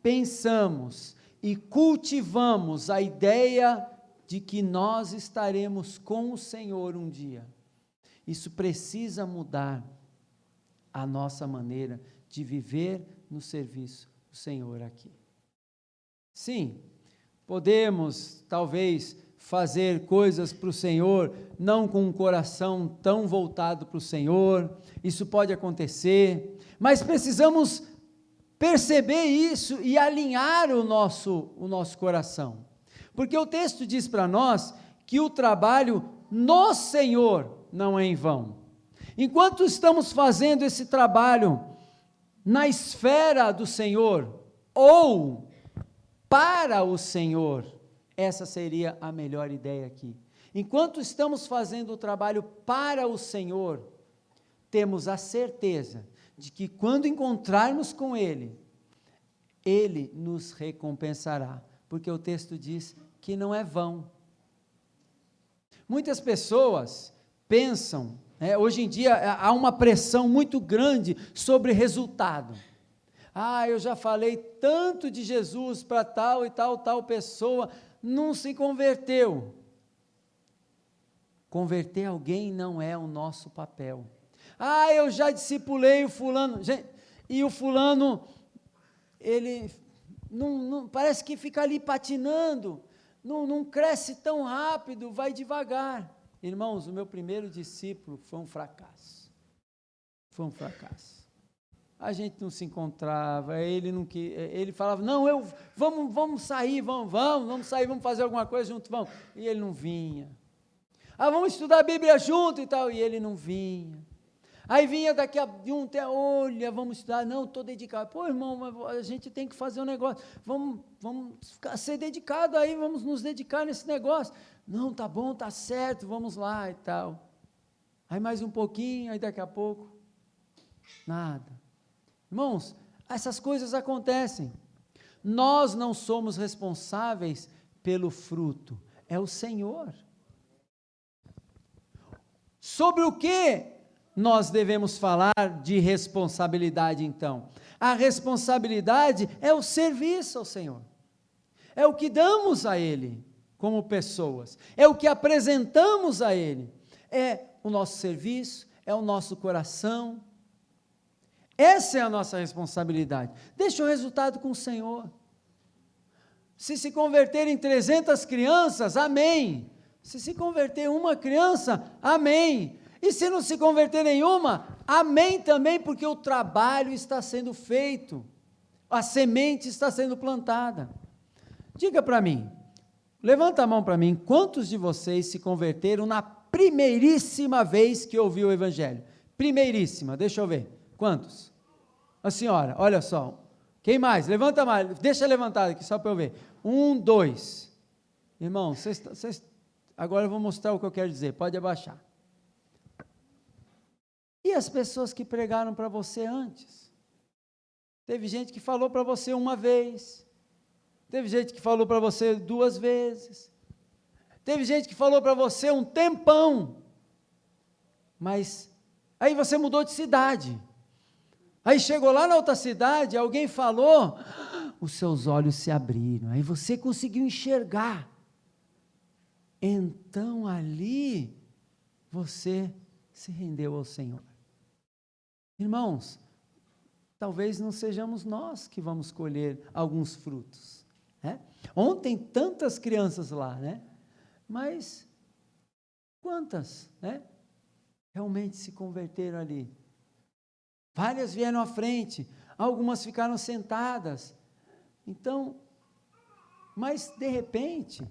pensamos e cultivamos a ideia de que nós estaremos com o Senhor um dia, isso precisa mudar a nossa maneira de viver no serviço do Senhor aqui. Sim, podemos talvez fazer coisas para o Senhor, não com um coração tão voltado para o Senhor, isso pode acontecer, mas precisamos perceber isso e alinhar o nosso coração, porque o texto diz para nós que o trabalho no Senhor não é em vão. Enquanto estamos fazendo esse trabalho na esfera do Senhor, ou para o Senhor, essa seria a melhor ideia aqui. Enquanto estamos fazendo o trabalho para o Senhor, temos a certeza de que quando encontrarmos com Ele, Ele nos recompensará, porque o texto diz que não é vão. Muitas pessoas pensam, hoje em dia há uma pressão muito grande sobre resultado. Eu já falei tanto de Jesus para tal e tal pessoa, não se converteu. Converter alguém não é o nosso papel. Eu já discipulei o fulano, e o fulano, ele não parece que fica ali patinando, não cresce tão rápido, vai devagar. Irmãos, o meu primeiro discípulo foi um fracasso. A gente não se encontrava, ele falava, não, vamos sair, vamos sair, vamos fazer alguma coisa junto, vamos. E ele não vinha. Vamos estudar a Bíblia junto e tal, e ele não vinha. Aí vinha daqui a um tempo, olha, vamos estudar, não, estou dedicado. Pô, irmão, a gente tem que fazer um negócio, vamos ser dedicado aí, vamos nos dedicar nesse negócio. Não, tá bom, tá certo, vamos lá e tal. Aí mais um pouquinho, aí daqui a pouco, nada. Irmãos, essas coisas acontecem. Nós não somos responsáveis pelo fruto, é o Senhor. Sobre o que nós devemos falar de responsabilidade, então? A responsabilidade é o serviço ao Senhor, é o que damos a Ele como pessoas, é o que apresentamos a Ele, é o nosso serviço, é o nosso coração. Essa é a nossa responsabilidade. Deixa o resultado com o Senhor. Se converterem 300 crianças, amém. Se converter uma criança, amém. E se não se converter nenhuma, amém também, porque o trabalho está sendo feito, a semente está sendo plantada. Diga para mim, levanta a mão para mim, quantos de vocês se converteram na primeiríssima vez que ouviu o Evangelho? Primeiríssima, deixa eu ver, quantos? A senhora, olha só, quem mais? Levanta mais, deixa levantado aqui só para eu ver. 1, 2, irmão, agora eu vou mostrar o que eu quero dizer, pode abaixar. E as pessoas que pregaram para você antes? Teve gente que falou para você uma vez, teve gente que falou para você 2 vezes, teve gente que falou para você um tempão, mas aí você mudou de cidade, aí chegou lá na outra cidade, alguém falou, os seus olhos se abriram, aí você conseguiu enxergar, então ali você se rendeu ao Senhor. Irmãos, talvez não sejamos nós que vamos colher alguns frutos, né? Ontem tantas crianças lá, né? Mas quantas, né? Realmente se converteram ali? Várias vieram à frente, algumas ficaram sentadas. Então, mas de repente,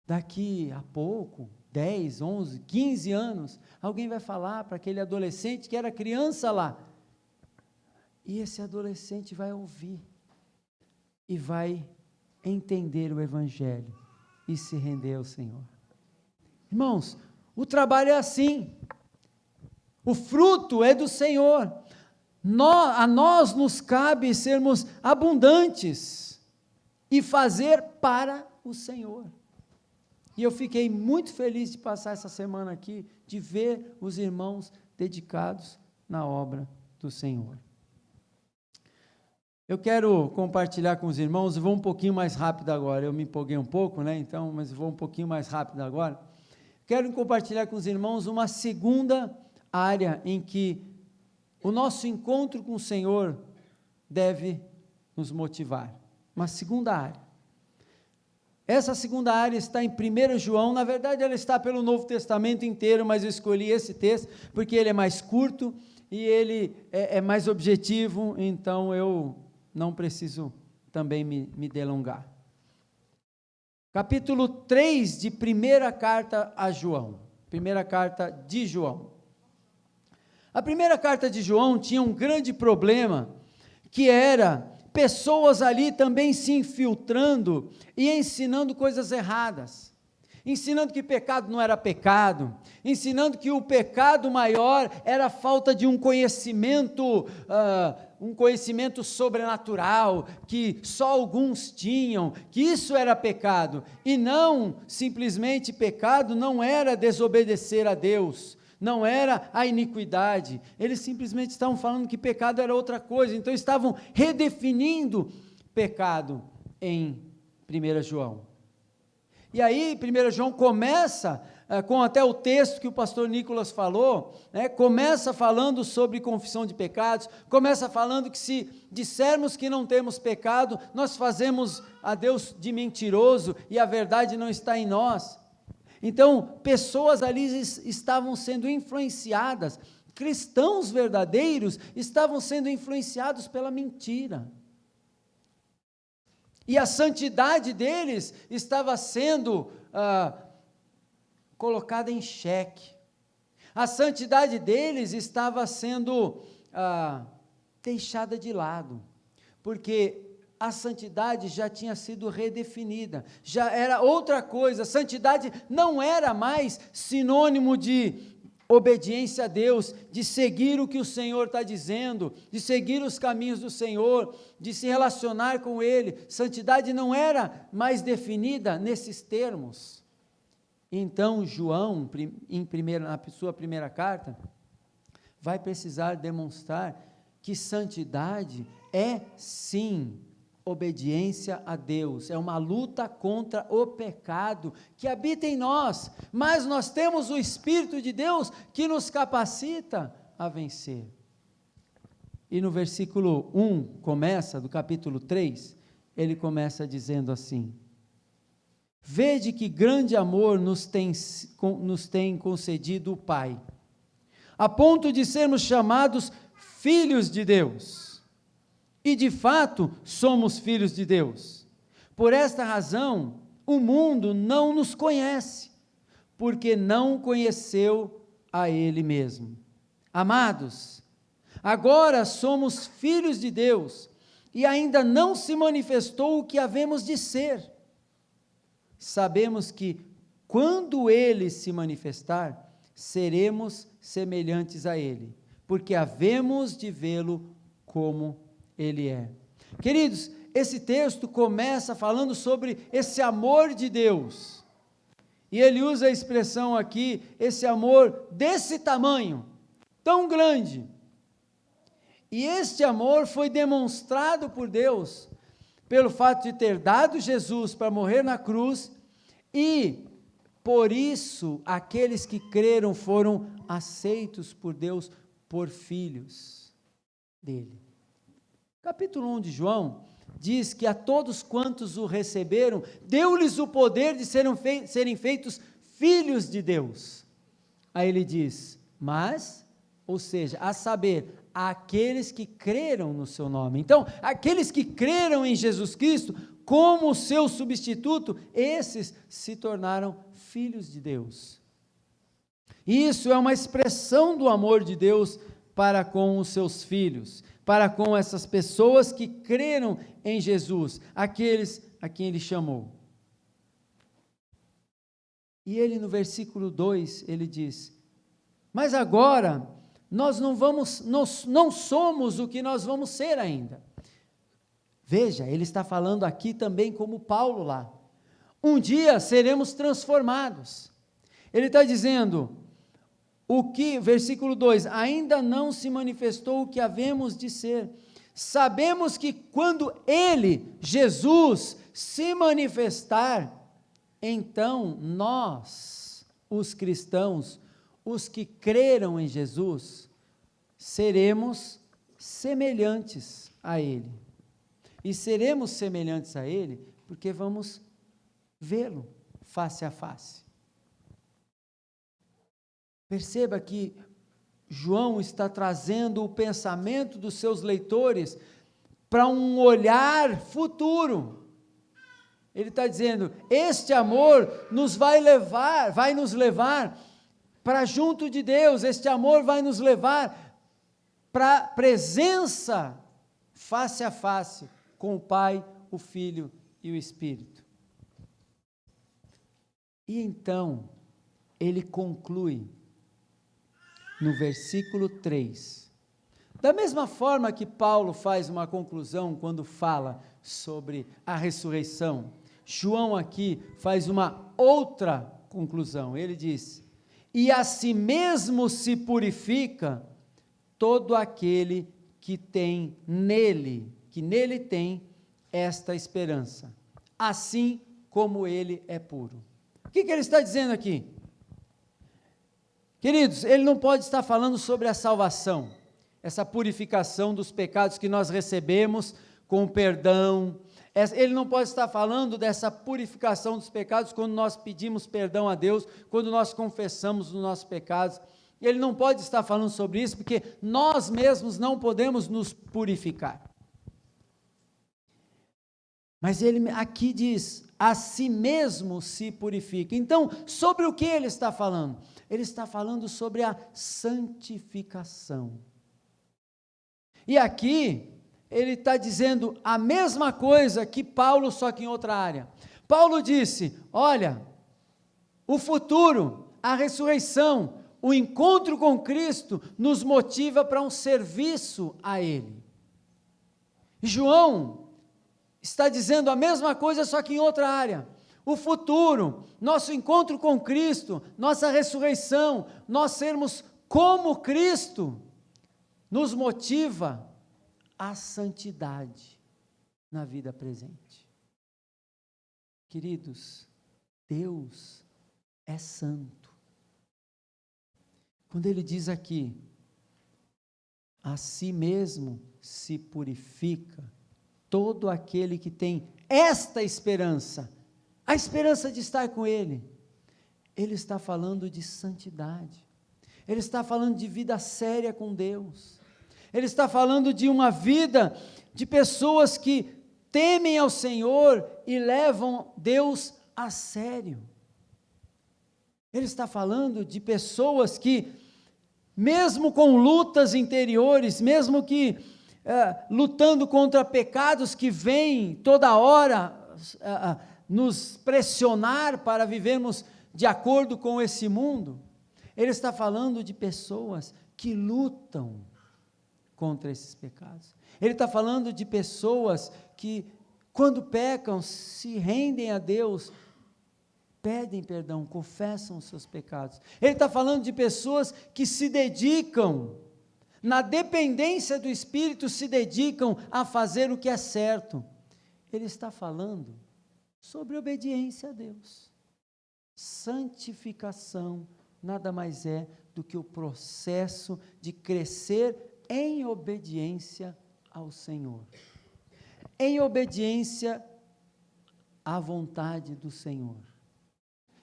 daqui a pouco, 10, 11, 15 anos, alguém vai falar para aquele adolescente que era criança lá, e esse adolescente vai ouvir, e vai entender o Evangelho, e se render ao Senhor. Irmãos, o trabalho é assim, o fruto é do Senhor, a nós nos cabe sermos abundantes, e fazer para o Senhor. E eu fiquei muito feliz de passar essa semana aqui, de ver os irmãos dedicados na obra do Senhor. Eu quero compartilhar com os irmãos, vou um pouquinho mais rápido agora, eu me empolguei um pouco, né, então, mas vou um pouquinho mais rápido agora. Quero compartilhar com os irmãos uma segunda área em que o nosso encontro com o Senhor deve nos motivar, uma segunda área. Essa segunda área está em 1 João, na verdade ela está pelo Novo Testamento inteiro, mas eu escolhi esse texto porque ele é mais curto e ele é mais objetivo, então eu não preciso também me delongar. Capítulo 3 de 1ª carta a João, 1ª carta de João. A 1ª carta de João tinha um grande problema, que era pessoas ali também se infiltrando e ensinando coisas erradas, ensinando que pecado não era pecado, ensinando que o pecado maior era a falta de um conhecimento sobrenatural, que só alguns tinham, que isso era pecado, e não, simplesmente pecado não era desobedecer a Deus, não era a iniquidade, eles simplesmente estavam falando que pecado era outra coisa, então estavam redefinindo pecado em 1 João. E aí 1 João começa com até o texto que o pastor Nicolas falou, né, começa falando sobre confissão de pecados, começa falando que se dissermos que não temos pecado, nós fazemos a Deus de mentiroso e a verdade não está em nós. Então, pessoas ali estavam sendo influenciadas, cristãos verdadeiros estavam sendo influenciados pela mentira. E a santidade deles estava sendo colocada em xeque. A santidade deles estava sendo deixada de lado, porque a santidade já tinha sido redefinida, já era outra coisa. Santidade não era mais sinônimo de obediência a Deus, de seguir o que o Senhor está dizendo, de seguir os caminhos do Senhor, de se relacionar com Ele. Santidade não era mais definida nesses termos. Então, João, na sua primeira carta, vai precisar demonstrar que santidade é, sim, obediência a Deus, é uma luta contra o pecado que habita em nós, mas nós temos o Espírito de Deus que nos capacita a vencer. E no versículo 1, do capítulo 3, ele começa dizendo assim: vede que grande amor nos tem concedido o Pai, a ponto de sermos chamados filhos de Deus. E de fato somos filhos de Deus. Por esta razão, o mundo não nos conhece, porque não conheceu a Ele mesmo. Amados, agora somos filhos de Deus, e ainda não se manifestou o que havemos de ser. Sabemos que, quando Ele se manifestar, seremos semelhantes a Ele, porque havemos de vê-lo como Ele é. Queridos, esse texto começa falando sobre esse amor de Deus, e ele usa a expressão aqui, esse amor desse tamanho, tão grande, e este amor foi demonstrado por Deus, pelo fato de ter dado Jesus para morrer na cruz, e por isso aqueles que creram foram aceitos por Deus por filhos dele. Capítulo 1 de João diz que a todos quantos o receberam, deu-lhes o poder de serem feitos filhos de Deus. Aí ele diz, mas, ou seja, a saber, aqueles que creram no seu nome. Então, aqueles que creram em Jesus Cristo, como o seu substituto, esses se tornaram filhos de Deus. Isso é uma expressão do amor de Deus para com os seus filhos, para com essas pessoas que creram em Jesus, aqueles a quem ele chamou. E ele no versículo 2, ele diz, mas agora nós não somos o que nós vamos ser ainda. Veja, ele está falando aqui também como Paulo lá. Um dia seremos transformados. Ele está dizendo, versículo 2, ainda não se manifestou o que havemos de ser. Sabemos que quando Ele, Jesus, se manifestar, então nós, os cristãos, os que creram em Jesus, seremos semelhantes a Ele. E seremos semelhantes a Ele porque vamos vê-lo face a face. Perceba que João está trazendo o pensamento dos seus leitores para um olhar futuro. Ele está dizendo, este amor vai nos levar para junto de Deus, este amor vai nos levar para a presença face a face com o Pai, o Filho e o Espírito. E então, ele conclui no versículo 3, da mesma forma que Paulo faz uma conclusão quando fala sobre a ressurreição, João aqui faz uma outra conclusão, ele diz, e a si mesmo se purifica todo aquele que nele tem esta esperança, assim como ele é puro. O que ele está dizendo aqui? Queridos, ele não pode estar falando sobre a salvação, essa purificação dos pecados que nós recebemos com perdão. Ele não pode estar falando dessa purificação dos pecados quando nós pedimos perdão a Deus, quando nós confessamos os nossos pecados. Ele não pode estar falando sobre isso, porque nós mesmos não podemos nos purificar. Mas ele aqui diz, a si mesmo se purifica. Então, sobre o que ele está falando? Ele está falando sobre a santificação. E aqui, ele está dizendo a mesma coisa que Paulo, só que em outra área. Paulo disse: olha, o futuro, a ressurreição, o encontro com Cristo nos motiva para um serviço a Ele. João está dizendo a mesma coisa, só que em outra área. O futuro, nosso encontro com Cristo, nossa ressurreição, nós sermos como Cristo, nos motiva à santidade na vida presente. Queridos, Deus é santo. Quando ele diz aqui, a si mesmo se purifica todo aquele que tem esta esperança, a esperança de estar com Ele, Ele está falando de santidade, Ele está falando de vida séria com Deus, Ele está falando de uma vida de pessoas que temem ao Senhor e levam Deus a sério. Ele está falando de pessoas que, mesmo com lutas interiores, mesmo que lutando contra pecados que vêm toda hora nos pressionar para vivermos de acordo com esse mundo, ele está falando de pessoas que lutam contra esses pecados. Ele está falando de pessoas que, quando pecam, se rendem a Deus, pedem perdão, confessam os seus pecados. Ele está falando de pessoas que se dedicam, na dependência do Espírito, se dedicam a fazer o que é certo. Ele está falando sobre obediência a Deus. Santificação nada mais é do que o processo de crescer em obediência ao Senhor, em obediência à vontade do Senhor.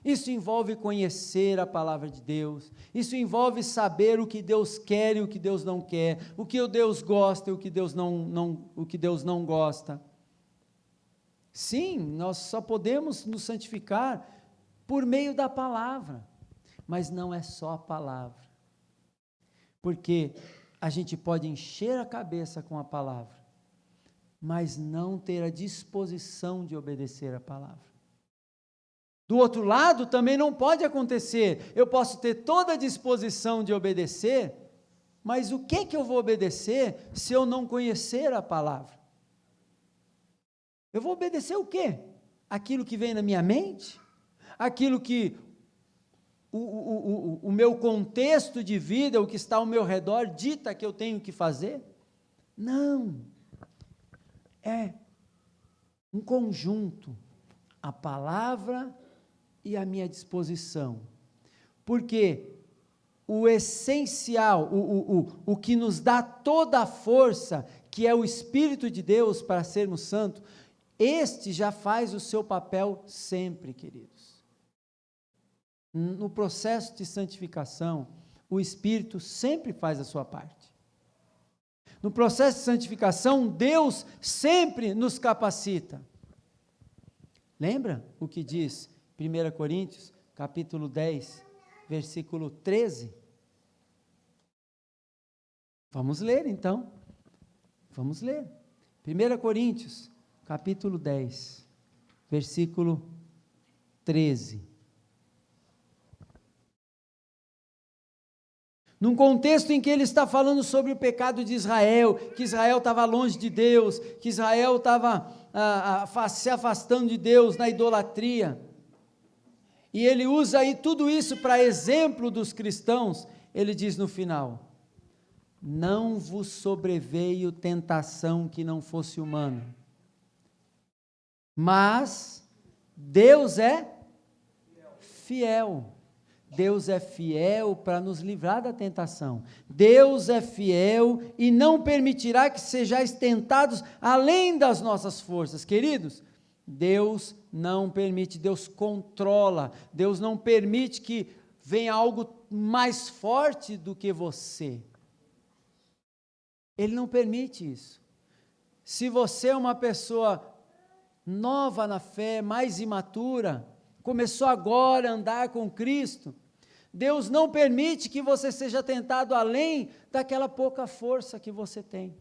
Isso envolve conhecer a palavra de Deus, isso envolve saber o que Deus quer e o que Deus não quer, o que Deus gosta e o que Deus não gosta. Sim, nós só podemos nos santificar por meio da palavra, mas não é só a palavra, porque a gente pode encher a cabeça com a palavra, mas não ter a disposição de obedecer a palavra. Do outro lado, também não pode acontecer, eu posso ter toda a disposição de obedecer, mas o que eu vou obedecer se eu não conhecer a palavra? Eu vou obedecer o quê? Aquilo que vem na minha mente? Aquilo que o meu contexto de vida, o que está ao meu redor, dita que eu tenho que fazer? Não. É um conjunto, a palavra e a minha disposição. Porque o essencial, o que nos dá toda a força, que é o Espírito de Deus para sermos santos, este já faz o seu papel sempre, queridos. No processo de santificação, o Espírito sempre faz a sua parte. No processo de santificação, Deus sempre nos capacita. Lembra o que diz 1 Coríntios, capítulo 10, versículo 13? Vamos ler então. Vamos ler. 1 Coríntios, capítulo 10, versículo 13. Num contexto em que ele está falando sobre o pecado de Israel, que Israel estava longe de Deus, que Israel estava se afastando de Deus na idolatria, e ele usa aí tudo isso para exemplo dos cristãos, ele diz no final: não vos sobreveio tentação que não fosse humana, mas Deus é fiel. Deus é fiel para nos livrar da tentação. Deus é fiel e não permitirá que sejais tentados além das nossas forças. Queridos, Deus não permite, Deus controla, Deus não permite que venha algo mais forte do que você. Ele não permite isso. Se você é uma pessoa nova na fé, mais imatura, começou agora a andar com Cristo, Deus não permite que você seja tentado além daquela pouca força que você tem.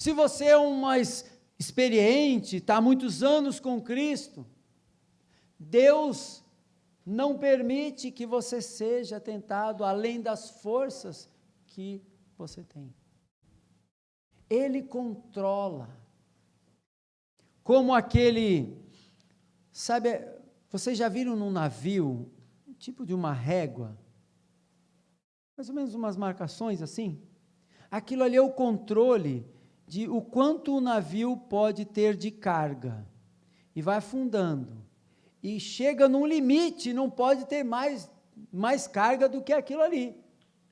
Se você é um mais experiente, está há muitos anos com Cristo, Deus não permite que você seja tentado além das forças que você tem. Ele controla. Como aquele, sabe, vocês já viram num navio, um tipo de uma régua, mais ou menos umas marcações assim? Aquilo ali é o controle de o quanto o navio pode ter de carga, e vai afundando, e chega num limite, não pode ter mais carga do que aquilo ali.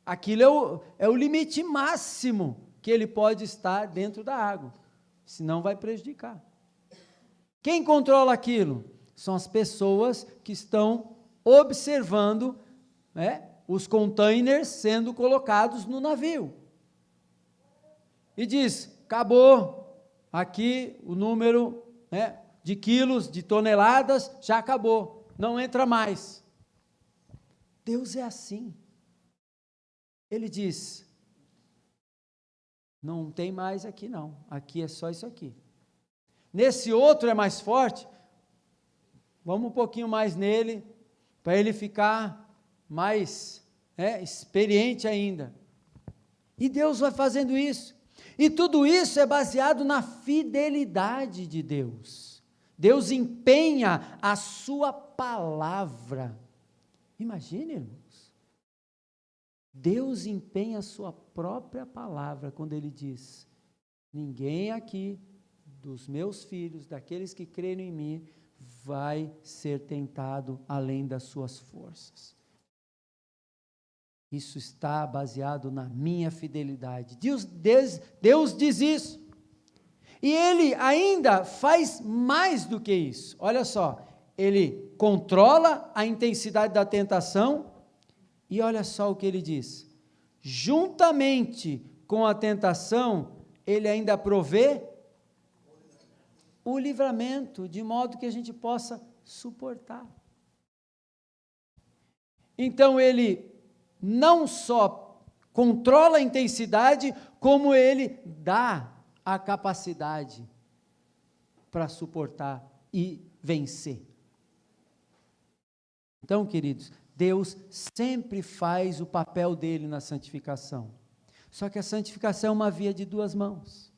Aquilo é o limite máximo que ele pode estar dentro da água, senão vai prejudicar. Quem controla aquilo? São as pessoas que estão observando, né, os containers sendo colocados no navio. E diz, acabou, aqui o número, né, de quilos, de toneladas, já acabou, não entra mais. Deus é assim. Ele diz, não tem mais aqui não, aqui é só isso aqui. Nesse outro é mais forte, vamos um pouquinho mais nele, para ele ficar mais experiente ainda. E Deus vai fazendo isso. E tudo isso é baseado na fidelidade de Deus. Deus empenha a sua palavra. Imagine, irmãos. Deus empenha a sua própria palavra quando ele diz: ninguém aqui dos meus filhos, daqueles que creram em mim, vai ser tentado além das suas forças. Isso está baseado na minha fidelidade. Deus diz isso. E Ele ainda faz mais do que isso. Olha só, Ele controla a intensidade da tentação e olha só o que Ele diz. Juntamente com a tentação, Ele ainda provê o livramento, de modo que a gente possa suportar. Então Ele não só controla a intensidade, como Ele dá a capacidade para suportar e vencer. Então, queridos, Deus sempre faz o papel dele na santificação. Só que a santificação é uma via de duas mãos.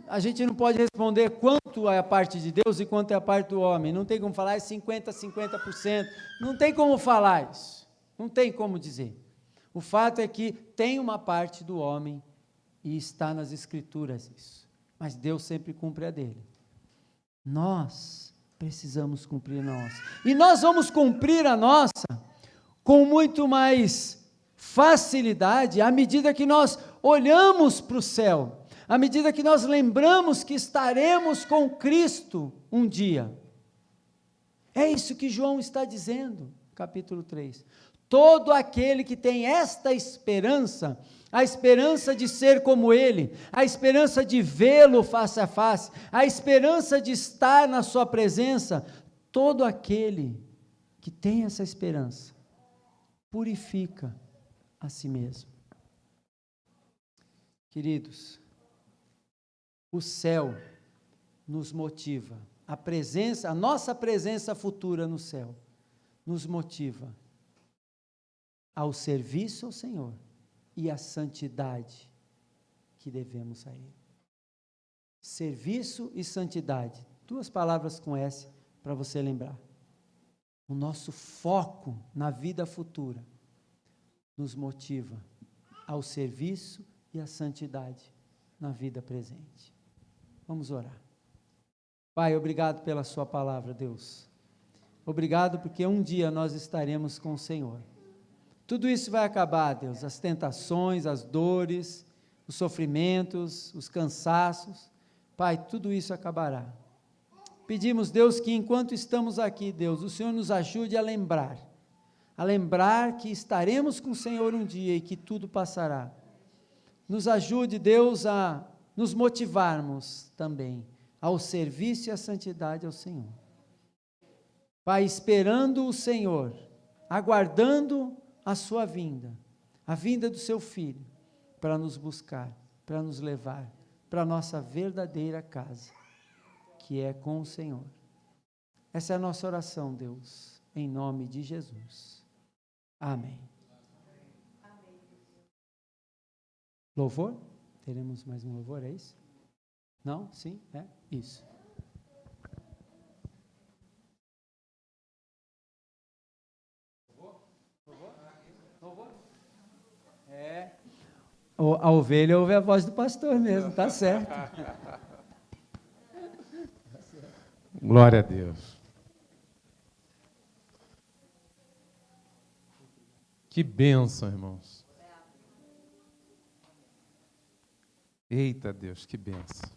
A gente não pode responder quanto é a parte de Deus e quanto é a parte do homem. Não tem como falar, é 50%. Não tem como falar isso. Não tem como dizer. O fato é que tem uma parte do homem e está nas Escrituras isso. Mas Deus sempre cumpre a dele. Nós precisamos cumprir a nossa. E nós vamos cumprir a nossa com muito mais facilidade à medida que nós olhamos para o céu. À medida que nós lembramos que estaremos com Cristo um dia. É isso que João está dizendo, capítulo 3. Todo aquele que tem esta esperança, a esperança de ser como Ele, a esperança de vê-lo face a face, a esperança de estar na sua presença, todo aquele que tem essa esperança, purifica a si mesmo. Queridos, o céu nos motiva, a nossa presença futura no céu, nos motiva ao serviço ao Senhor e à santidade que devemos a Ele. Serviço e santidade, duas palavras com S para você lembrar. O nosso foco na vida futura nos motiva ao serviço e à santidade na vida presente. Vamos orar. Pai, obrigado pela sua palavra, Deus. Obrigado porque um dia nós estaremos com o Senhor. Tudo isso vai acabar, Deus, as tentações, as dores, os sofrimentos, os cansaços. Pai, tudo isso acabará. Pedimos, Deus, que enquanto estamos aqui, Deus, o Senhor nos ajude a lembrar que estaremos com o Senhor um dia e que tudo passará. Nos ajude, Deus, a nos motivarmos também ao serviço e à santidade ao Senhor. Pai, esperando o Senhor, aguardando a sua vinda, a vinda do seu Filho, para nos buscar. para nos levar para a nossa verdadeira casa, que é com o Senhor. Essa é a nossa oração, Deus, em nome de Jesus. Amém. Louvor? Teremos mais um louvor, é isso? Não? Sim? É? Isso. Louvor? É. A ovelha ouve a voz do pastor mesmo, tá certo. Glória a Deus. Que bênção, irmãos. Eita Deus, que bênção.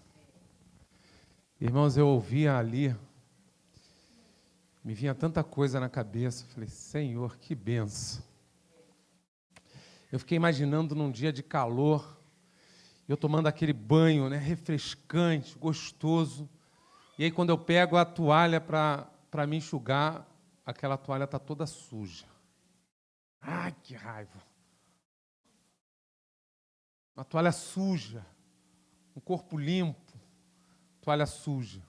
Irmãos, eu ouvia ali, me vinha tanta coisa na cabeça, falei, Senhor, que bênção. Eu fiquei imaginando num dia de calor, eu tomando aquele banho, né, refrescante, gostoso, e aí quando eu pego a toalha para me enxugar, aquela toalha está toda suja. Ai, que raiva. Uma toalha suja, um corpo limpo, toalha suja.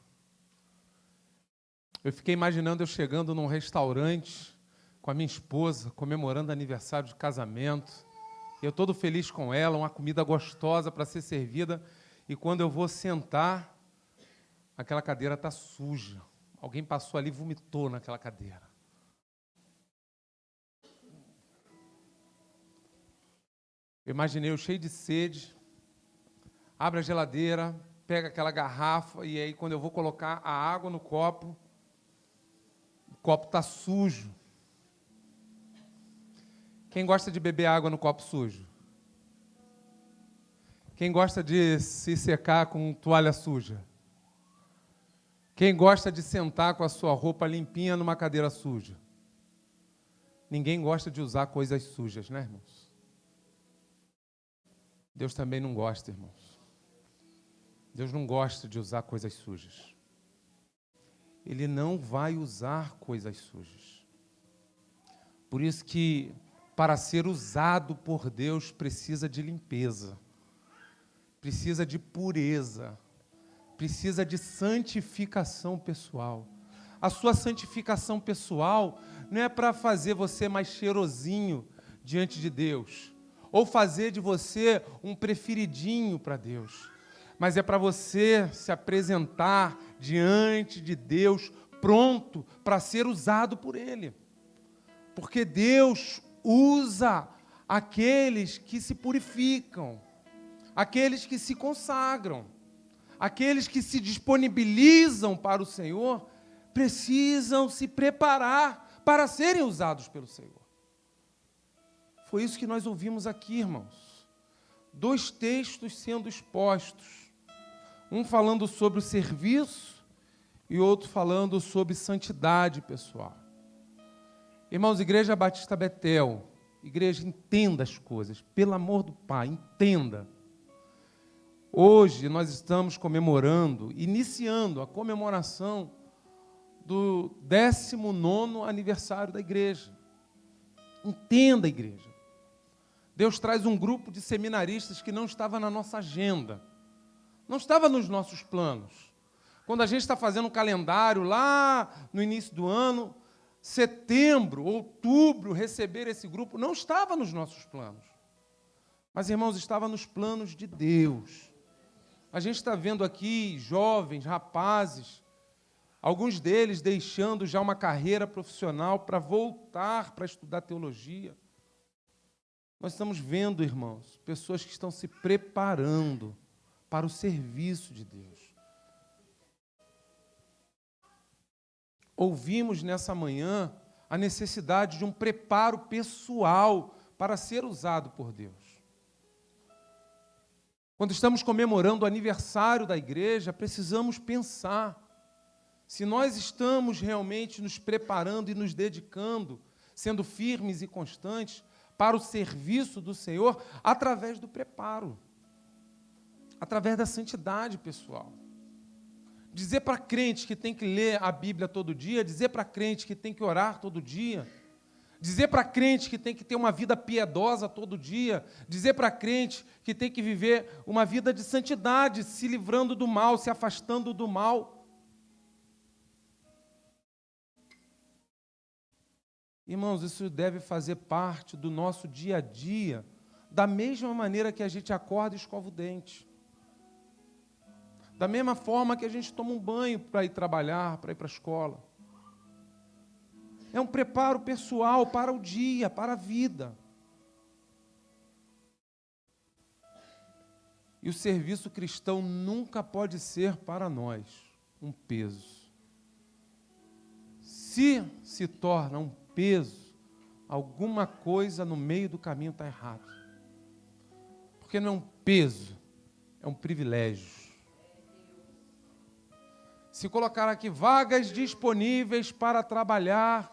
Eu fiquei imaginando eu chegando num restaurante com a minha esposa, comemorando aniversário de casamento, eu todo feliz com ela, uma comida gostosa para ser servida, e quando eu vou sentar, aquela cadeira está suja. Alguém passou ali e vomitou naquela cadeira. Eu imaginei eu cheio de sede, abre a geladeira, pega aquela garrafa, e aí quando eu vou colocar a água no copo, o copo está sujo. Quem gosta de beber água no copo sujo? Quem gosta de se secar com toalha suja? Quem gosta de sentar com a sua roupa limpinha numa cadeira suja? Ninguém gosta de usar coisas sujas, né, irmãos? Deus também não gosta, irmãos. Deus não gosta de usar coisas sujas. Ele não vai usar coisas sujas. Por isso que, para ser usado por Deus, precisa de limpeza, precisa de pureza, precisa de santificação pessoal. A sua santificação pessoal não é para fazer você mais cheirosinho diante de Deus, ou fazer de você um preferidinho para Deus, mas é para você se apresentar diante de Deus pronto para ser usado por Ele. Porque Deus usa aqueles que se purificam, aqueles que se consagram, aqueles que se disponibilizam para o Senhor, precisam se preparar para serem usados pelo Senhor. Foi isso que nós ouvimos aqui, irmãos. 2 textos sendo expostos. Um falando sobre o serviço e outro falando sobre santidade pessoal. Irmãos, Igreja Batista Betel, igreja, entenda as coisas, pelo amor do Pai, entenda. Hoje nós estamos comemorando, iniciando a comemoração do 19º aniversário da igreja. Entenda, igreja. Deus traz um grupo de seminaristas que não estava na nossa agenda, não estava nos nossos planos. Quando a gente está fazendo um calendário lá no início do ano, setembro, outubro, receber esse grupo, não estava nos nossos planos. Mas, irmãos, estava nos planos de Deus. A gente está vendo aqui jovens, rapazes, alguns deles deixando já uma carreira profissional para voltar para estudar teologia. Nós estamos vendo, irmãos, pessoas que estão se preparando para o serviço de Deus. Ouvimos nessa manhã a necessidade de um preparo pessoal para ser usado por Deus. Quando estamos comemorando o aniversário da igreja, precisamos pensar se nós estamos realmente nos preparando e nos dedicando, sendo firmes e constantes para o serviço do Senhor através do preparo, através da santidade pessoal. Dizer para crente que tem que ler a Bíblia todo dia, dizer para crente que tem que orar todo dia, Dizer para crente que tem que ter uma vida piedosa todo dia. Dizer para crente que tem que viver uma vida de santidade, se livrando do mal, se afastando do mal. Irmãos, isso deve fazer parte do nosso dia a dia, da mesma maneira que a gente acorda e escova o dente. Da mesma forma que a gente toma um banho para ir trabalhar, para ir para a escola. É um preparo pessoal para o dia, para a vida. E o serviço cristão nunca pode ser para nós um peso. Se torna um peso, alguma coisa no meio do caminho está errado. Porque não é um peso, é um privilégio. Se colocar aqui vagas disponíveis para trabalhar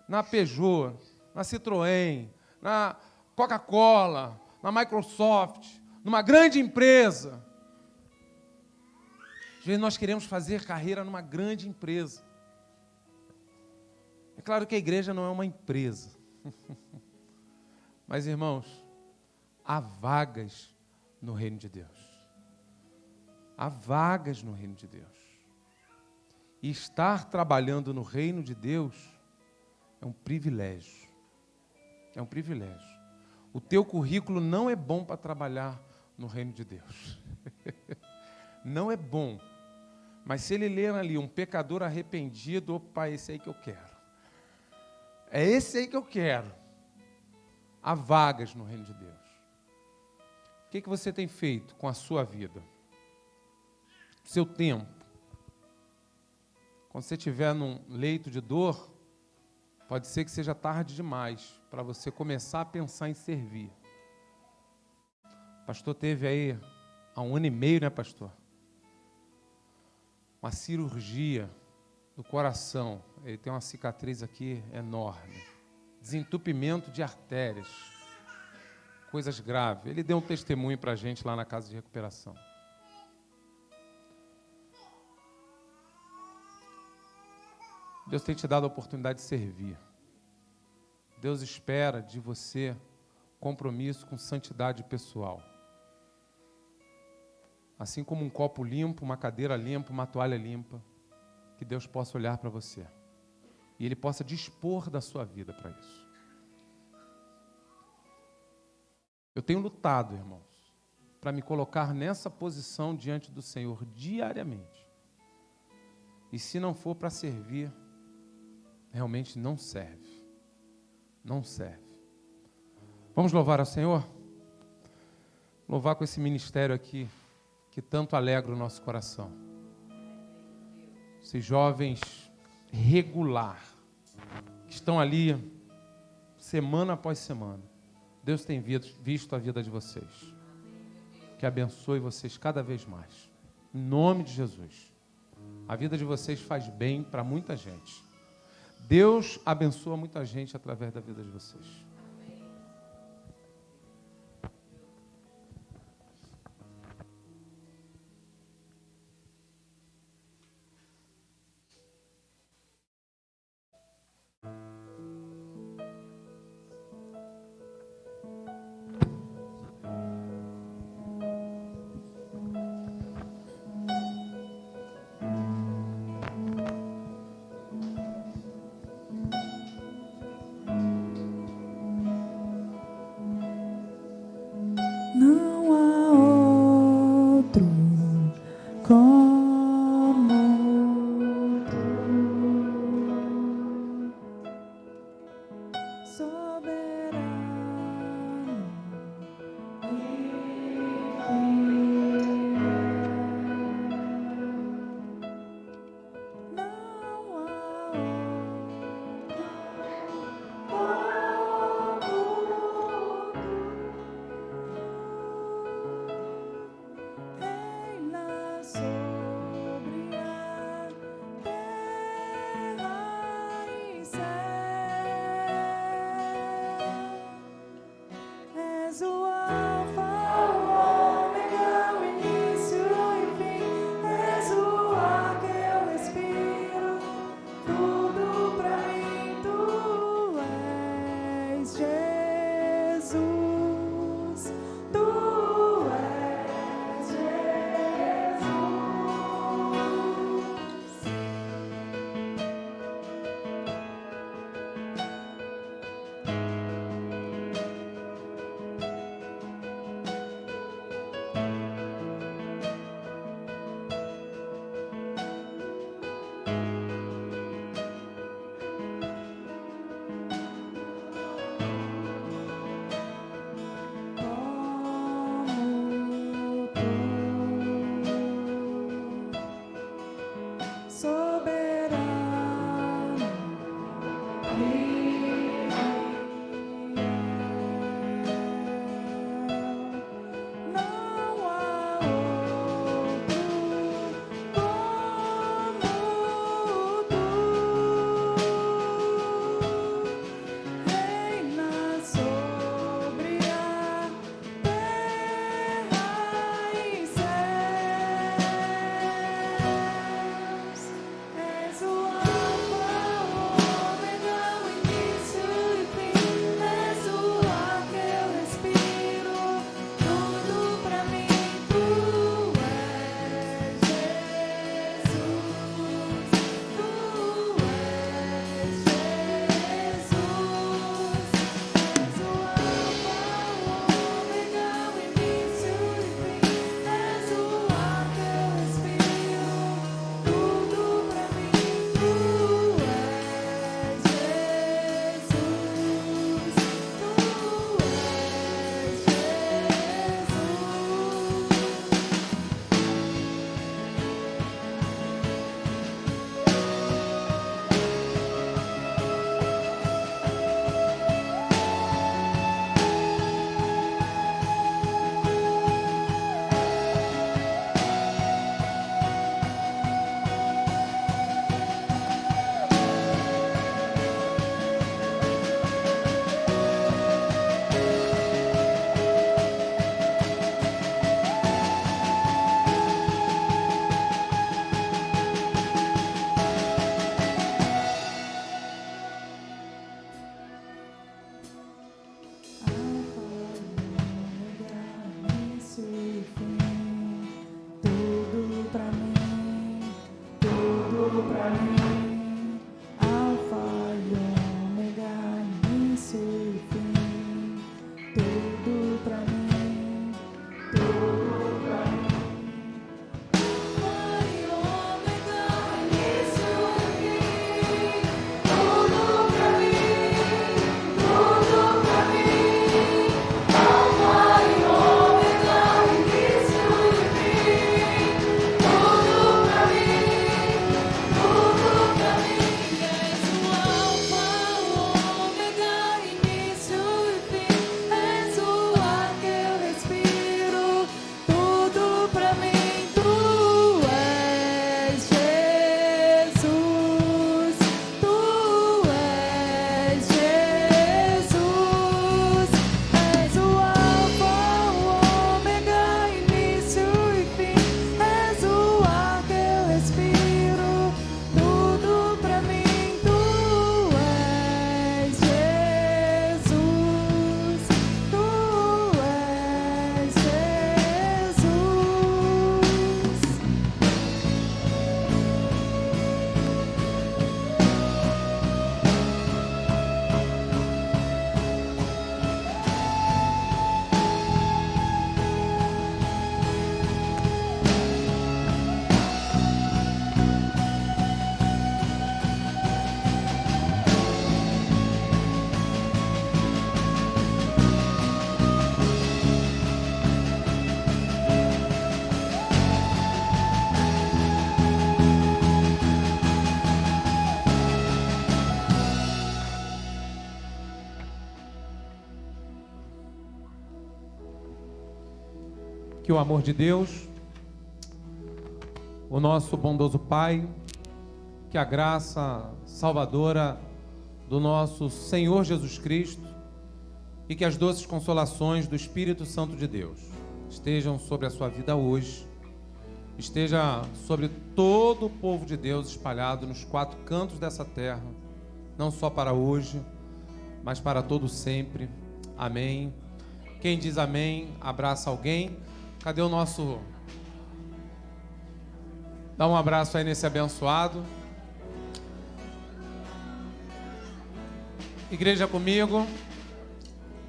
na Peugeot, na Citroën, na Coca-Cola, na Microsoft, numa grande empresa. Às vezes nós queremos fazer carreira numa grande empresa. É claro que a igreja não é uma empresa. Mas, irmãos, há vagas no reino de Deus. Há vagas no reino de Deus. E estar trabalhando no reino de Deus é um privilégio. É um privilégio. O teu currículo não é bom para trabalhar no reino de Deus. Não é bom. Mas se ele ler ali um pecador arrependido, opa, esse aí que eu quero. É esse aí que eu quero. Há vagas no reino de Deus. O que você tem feito com a sua vida? Seu tempo. Quando você estiver num leito de dor, pode ser que seja tarde demais para você começar a pensar em servir. O pastor teve aí, há 1 ano e meio, né, pastor? Uma cirurgia do coração. Ele tem uma cicatriz aqui enorme. Desentupimento de artérias. Coisas graves. Ele deu um testemunho para a gente lá na casa de recuperação. Deus tem te dado a oportunidade de servir. Deus espera de você compromisso com santidade pessoal. Assim como um copo limpo, uma cadeira limpa, uma toalha limpa, que Deus possa olhar para você. E Ele possa dispor da sua vida para isso. Eu tenho lutado, irmãos, para me colocar nessa posição diante do Senhor diariamente. E se não for para servir, realmente não serve. Não serve. Vamos louvar ao Senhor? Louvar com esse ministério aqui, que tanto alegra o nosso coração. Esses jovens regular, que estão ali semana após semana. Deus tem visto a vida de vocês. Que abençoe vocês cada vez mais. Em nome de Jesus. A vida de vocês faz bem para muita gente. Deus abençoa muita gente através da vida de vocês. Não há outro como tu, soberano e fiel. Não há outro. Ei, lá sou. Que o amor de Deus, o nosso bondoso Pai, que a graça salvadora do nosso Senhor Jesus Cristo e que as doces consolações do Espírito Santo de Deus estejam sobre a sua vida hoje, esteja sobre todo o povo de Deus espalhado nos 4 cantos dessa terra, não só para hoje, mas para todo sempre. Amém. Quem diz amém, abraça alguém. Cadê o nosso... Dá um abraço aí nesse abençoado. Igreja comigo.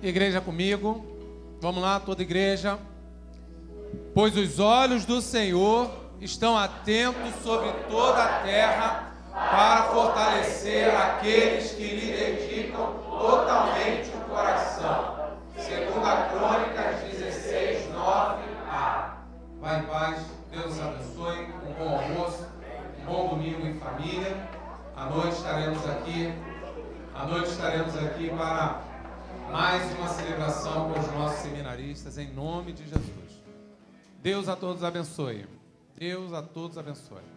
Igreja comigo. Vamos lá, toda igreja. Pois os olhos do Senhor estão atentos sobre toda a terra para fortalecer aqueles que lhe dedicam totalmente o coração. Segundo a Crônicas 16, 9a. Vai em paz, Deus abençoe, um bom almoço, um bom domingo em família. À noite estaremos aqui para mais uma celebração com os nossos seminaristas, em nome de Jesus. Deus a todos abençoe. Deus a todos abençoe.